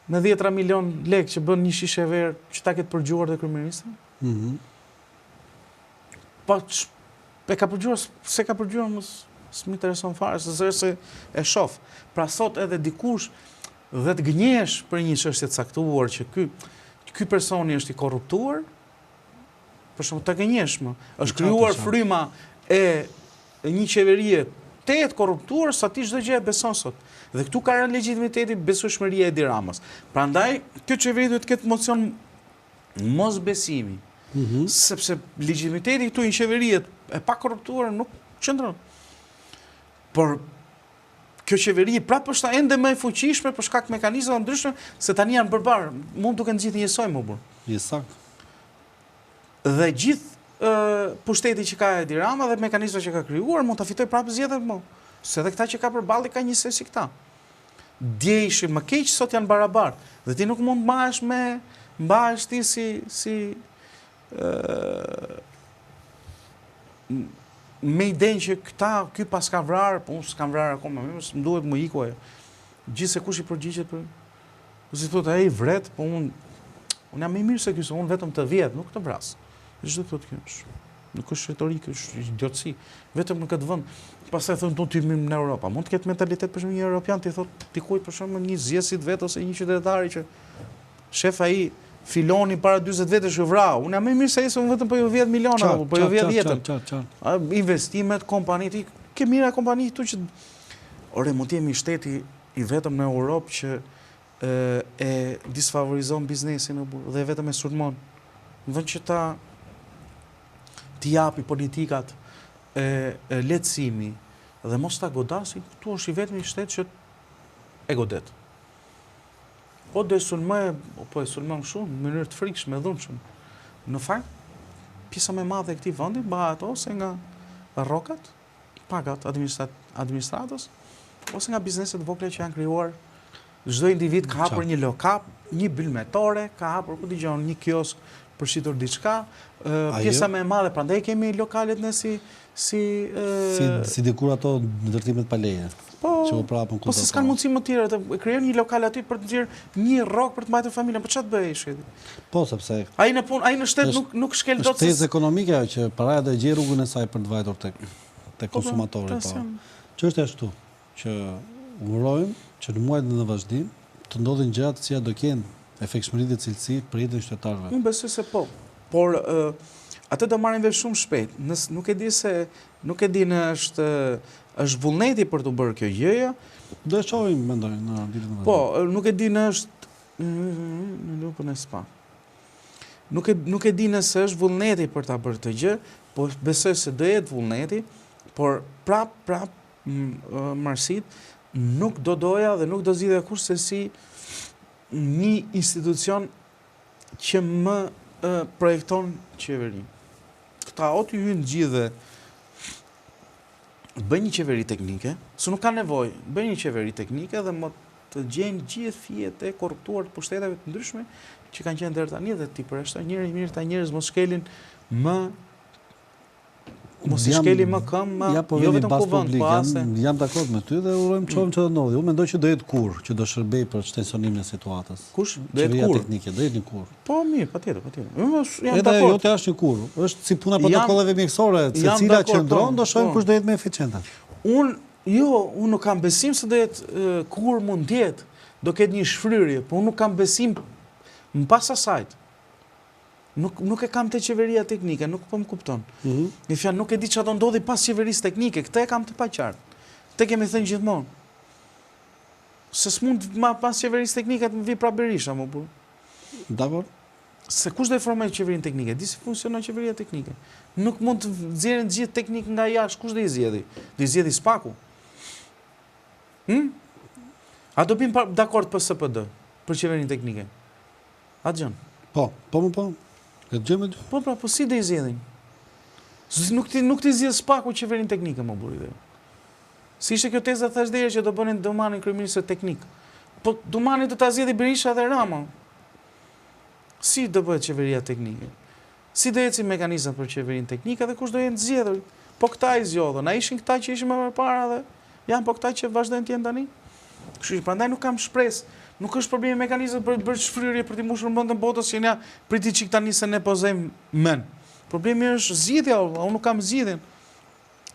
[SPEAKER 2] me 10 milion lekë që bën një shishe verë që ta ketë përgjuar dhe kryeministri? Po e ka përgjuar, se ka përgjuar s'më intereson fare, se e shoh. Pra sot edhe dikush dhe të gënjesh për një çështje të caktuar që ky personi është i korruptuar, për shembull të gënjesh më, është krijuar fryma e një qeverie të korruptuar sa ti çdo gjë e beson sot. Dhe këtu ka rënë legitimiteti, besueshmëria e Edi Ramës. Prandaj kjo qeveri duhet të ketë mocion mosbesimi, sepse legitimiteti këtu i qeveriet e pa korruptuar nuk qëndron. Por kjo qeveri prapë është ende më e fuqishme për shkak mekanizmave ndryshme se tani janë bërbar, mund duke nxitë njësoj më burr.
[SPEAKER 1] Sakt.
[SPEAKER 2] Dhe gjithë pushteti që ka Edi Rama dhe mekanizmat që ka krijuar mund ta fitoj prapë zgjedhjet më. Se edhe këta që ka përballi ka një sesi këta. Dje ishin më keq, sot janë barabartë. Dhe ti nuk mund mbahesh ti si me idenë që ky pas ka vrarë, po unë s'kam vrarë akoma, më duhet më iku ajo. Gjithë se kush i përgjigjet për... Si thotë, ai vret, po unë jam më i mirë se ky, se unë vetëm të vjedh, nuk të vras. Çdo thotë kjo. Nuk është retorikë, është idiotësi. Vetëm në këtë vend. Pastaj thonë do të hyjmë në Europë. Mund të ketë mentalitet për shembull një europian ti thotë dikujt për shembull një zgjedhësit vet ose një qytetari që shef ai filoni para 40 vjetësh u vrau. Unë jam më mirë se ai se unë vetëm po ju 10 miliona, po ju 10 jetën. Investimet, kompanitë, ke mira kompani këtu që ore mund të jemi shteti i vetëm në Europë që e disfavorizon biznesin dhe vetëm e sulmon. Në vend që t'i japi politikat e lehtësimi dhe mos ta godasin, këtu është i vetmi shtet që e godet. Po do e sulmoj, po e sulmon shumë në mënyrë të frikshme, dhunshme. Në fakt, pjesa më e madhe e këtij vendi bëhet ose nga rrokat, pagat administratës, ose nga bizneset vogla që janë krijuar. Çdo individ ka hapur një lokap, një bylmetore, ka hapur, ku dëgjon, një kiosk për shitur diçka, pjesa më e madhe, prandaj kemi lokalet ne si
[SPEAKER 1] dikur ato ndërtimet pa leje.
[SPEAKER 2] Po se s'kan mundësi më tjera, të krijon një lokal aty për të nxjerrë një rrok për të mbajtur familjen, po ç'a të bëj sheti?
[SPEAKER 1] Po sepse
[SPEAKER 2] ai në shtet nuk shkel dot.
[SPEAKER 1] Shtesë ekonomike ajo që paraja do gjej rrugën e saj për të vajtur tek konsumatori, po. Ç'është ashtu që urojmë që në muajt në vazhdim të ndodhin gjëra të cilat do kenë efektshmëri dhe cilësi për jetën e qytetarëve.
[SPEAKER 2] Unë besoj se po. Por atë do marrin vesh shumë shpejt. Nuk e di në është vullneti për të bërë kjo gjëja.
[SPEAKER 1] Do e shohim mendoj në ditën e
[SPEAKER 2] Po, nuk e di në është në lupën e spa. Nuk e di nëse është vullneti për ta bërë këtë gjë, po besoj se do jetë vullneti, por prap marrësit nuk do doja dhe nuk do zgjidhja kurse si një institucion që më projekton qeverinë. Këta o të hynë gjithë dhe bëj një qeveri teknike, se nuk ka nevojë, bëj një qeveri teknike dhe më të gjenë gjithë fijet e korruptuar të pushteteve të ndryshme që kanë qenë deri tani dhe ti përreshtoj njëri mirë ta njerëz mos shkelin mos i shkeli më këmbë, jo vetëm kuvend, po ase.
[SPEAKER 1] Jam dakord me ty dhe urojmë çojmë çdo ndodhi. Unë mendoj që do jetë kur që do shërbej për shtensionimin e situatës.
[SPEAKER 2] Kush? Do jetë
[SPEAKER 1] Qeveria
[SPEAKER 2] kur?
[SPEAKER 1] teknike, do jetë një kur.
[SPEAKER 2] Po mirë, patjetër. Jam
[SPEAKER 1] Edhe
[SPEAKER 2] dakord.
[SPEAKER 1] jote është një kur. Është si puna protokolleve mjekësore, secila qëndron, do shohim kush do jetë më eficiente.
[SPEAKER 2] Unë nuk kam besim se do jetë kur mund të jetë, do ketë një shfryrje, po unë nuk kam besim mbas asaj. Nuk e kam te qeveria teknike, nuk po më kupton. Në fjalë nuk e di çfarë do ndodhi pas qeverisë teknike, këtë e kam të paqartë. Këtë kemi thënë gjithmonë. Se s'mund pas qeverisë teknike të më vi prapë Berisha, më burr.
[SPEAKER 1] Dakor?
[SPEAKER 2] Se kush do e formoj qeverinë teknike? Di si funksionon qeveria teknike. Nuk mund të nxjerrin gjithë teknik nga jashtë, kush do i zgjedhë? Do i zgjedhë Spaku? A do bim dakord për SPD, për qeverinë teknike? A dëgjon?
[SPEAKER 1] Po. E dëgjojmë ty.
[SPEAKER 2] Po si do i zgjedhin? Nuk ti zgjedh Spaku qeverinë teknike, më burr ide. Si ishte kjo teza thash deri që do bënin Domanin kryeministër teknik. Po Domani do ta zgjedhë Berisha dhe Rama. Si do bëhet qeveria teknike? Si do ecin mekanizmat për qeverinë teknike dhe kush do jenë zgjedhur? Po këta i zgjodhën. A ishin këta që ishin më përpara dhe janë po këta që vazhdojnë të jenë tani? Kështu që prandaj nuk kam shpresë. Nuk është problemi mekanizëm për bërë shfryrje për t'i mushur mendën botës që ne priti çik tani se ne pozojmë men. Problemi është zgjidhja, unë nuk kam zgjidhjen.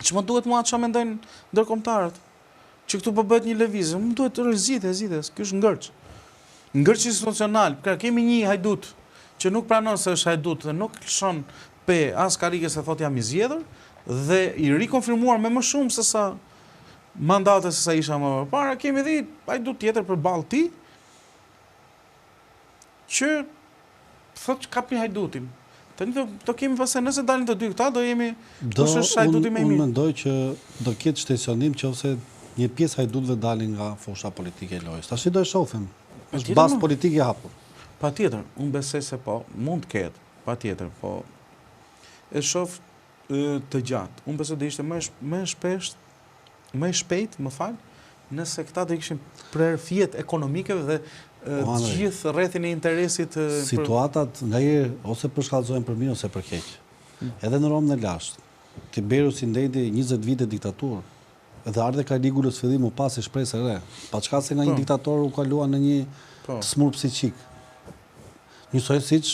[SPEAKER 2] Ç'më duhet mua ç'a mendojnë ndërkombëtarët? Që këtu po bëhet një lëvizje, më duhet të zgjidhje, ky është ngërç. Ngërç institucional, pra kemi një hajdut që nuk pranon se është hajdut dhe nuk lëshon pe as karike se thotë jam i zgjedhur dhe i rikonfirmuar me më shumë se sa mandate se sa isha më përpara, kemi dhe hajdut tjetër përballë ti që thotë kapi hajdutin. Tani do kemi pastaj nëse dalin të dy këta do jemi kush është hajduti më i mirë.
[SPEAKER 1] Unë mendoj që do ketë shtensionim nëse një pjesë hajdutëve dalin nga fusha politike e lojës. Tash do e shohim. Është bazë politike e hapur.
[SPEAKER 2] Patjetër, unë besoj se po, mund të ketë, patjetër, po e shoh të gjatë. Unë besoj do ishte më shpejt, më fal, nëse këta do kishin prerë fijet ekonomike dhe gjithë rrethin e interesit.
[SPEAKER 1] Situatat ngaherë ose përshkallëzohen për mirë ose për keq. Edhe në Romë në Lasht, Tiberiusi ndeti 20 vite diktaturë. Dhe ardhe Kaligulës fillim u pasi shpresë e re. Pa çka se nga një diktator u kalua në një smur psiqik. Njësoj siç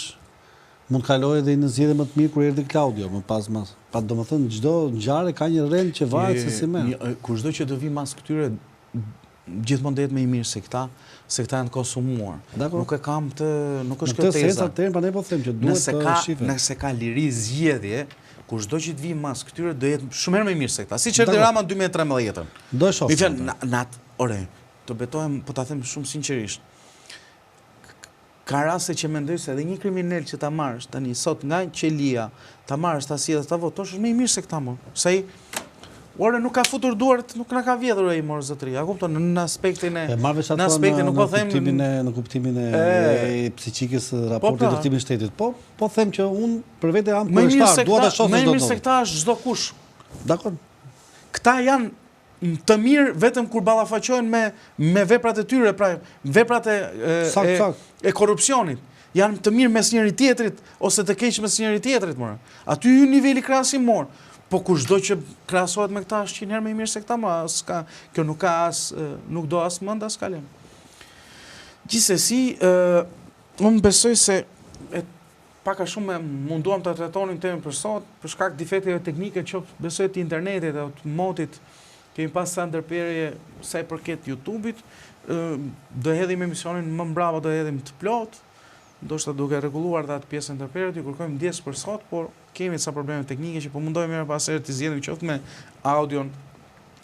[SPEAKER 1] mund kaloj edhe në zgjedhje më të mirë kur erdhi Claudio, më pas. Pa domethënë çdo ngjarje ka një rend që varet se si merr.
[SPEAKER 2] Kushdo që do vi mas këtyre gjithmonë do jetë më i mirë se këta janë konsumuar. Nuk e kam nuk është kjo teza.
[SPEAKER 1] Prandaj po them që duhet të shifet.
[SPEAKER 2] Nëse ka liri zgjedhje, kushdo që të vi mas këtyre do jetë shumë herë më i mirë se këta. Siç erdhi Rama në 2013.
[SPEAKER 1] Do e shoh.
[SPEAKER 2] Të betohem, po ta them shumë sinqerisht. Ka raste që mendoj se edhe një kriminal që ta marrësh tani sot nga qelia, ta marrësh ta sjellësh ta votosh është më i mirë se këta më. Se nuk ka futur duart, nuk na ka vjedhur ai mor zotëri. A kupton në aspektin e nuk po them
[SPEAKER 1] në kuptimin e psiqikës raportit të ndërtimit shtetit. Po them që unë për vete jam kundërshtar, dua ta shoh se do.
[SPEAKER 2] Më mirë se këta është çdo kush.
[SPEAKER 1] Dakor.
[SPEAKER 2] Këta janë të mirë vetëm kur ballafaqohen me veprat e tyre, pra veprat e korrupsionit. Janë të mirë mes njëri tjetrit ose të keq mes njëri tjetrit, more. Aty hyn niveli krahasimor. Po kushdo që krahasohet me këta është 100 herë më i mirë se këta, kjo nuk do as mend as kalem. Gjithsesi, unë besoj se pak a shumë munduam të trajtonim temën për sot, për shkak defekteve teknike që besoj të internetit dhe të motit, kemi pas sa ndërprerje sa i përket YouTube-it, do hedhim emisionin më mbrapa, do hedhim të plot, ndoshta duke rregulluar dhe atë pjesën e ndërprerjes, ju kërkojmë ndjes për sot, por kemi ca probleme teknike që po mundohemi më pas herë të zgjidhim qoftë me audion,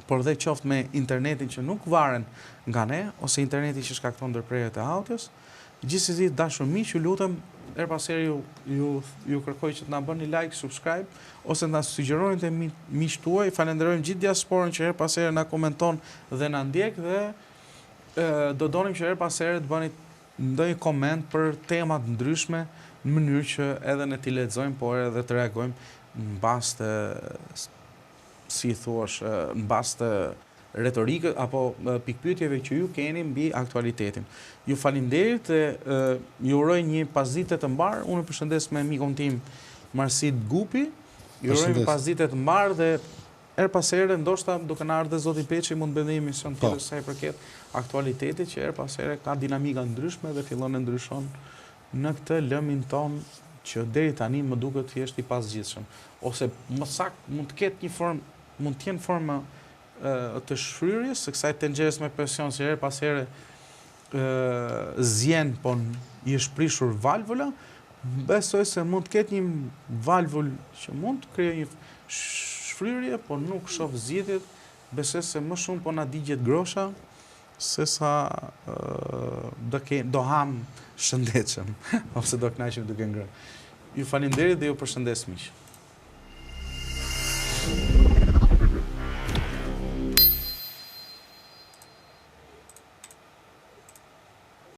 [SPEAKER 2] por dhe qoftë me internetin që nuk varen nga ne, ose interneti që shkakton ndërprerjet e audios. Gjithsesi dashur miq, ju lutem her pas here ju kërkoj që të na bëni like, subscribe ose na sugjeroni te miqtë tuaj. Falenderojmë gjithë diasporën që her pas here na komenton dhe na ndjek dhe do donim që her pas here të bëni ndonjë koment për tema të ndryshme në mënyrë që edhe ne t'i lexojmë, por edhe të reagojmë mbas të, si thuash, mbas të retorikës apo pikpyetjeve që ju keni mbi aktualitetin. Ju faleminderit dhe ju uroj një pasdite të mbar. Unë përshëndes me mikun tim Marsit Gupi. Ju uroj një pasdite të mbar dhe her pas here ndoshta duke na ardhur zoti Peçi mund të bëjmë një emision tjetër sa i përket aktualitetit që her pas here ka dinamika ndryshme dhe fillon të ndryshon në këtë lëmin ton që deri tani më duket thjesht i pasgjithshëm. Ose më saktë mund të ketë një formë, mund të jenë forma të shfryrjes së kësaj tenxheres me presion që her pas here zjen, po i është prishur valvula, besoj se mund të ketë një valvul që mund të krijojë një shfryrje, po nuk shoh zgjidhjet. Besoj se më shumë po na digjet grosha se sa do ham shëndetshëm ose do kënaqem duke ngrënë. Ju faleminderit dhe ju përshëndes miq.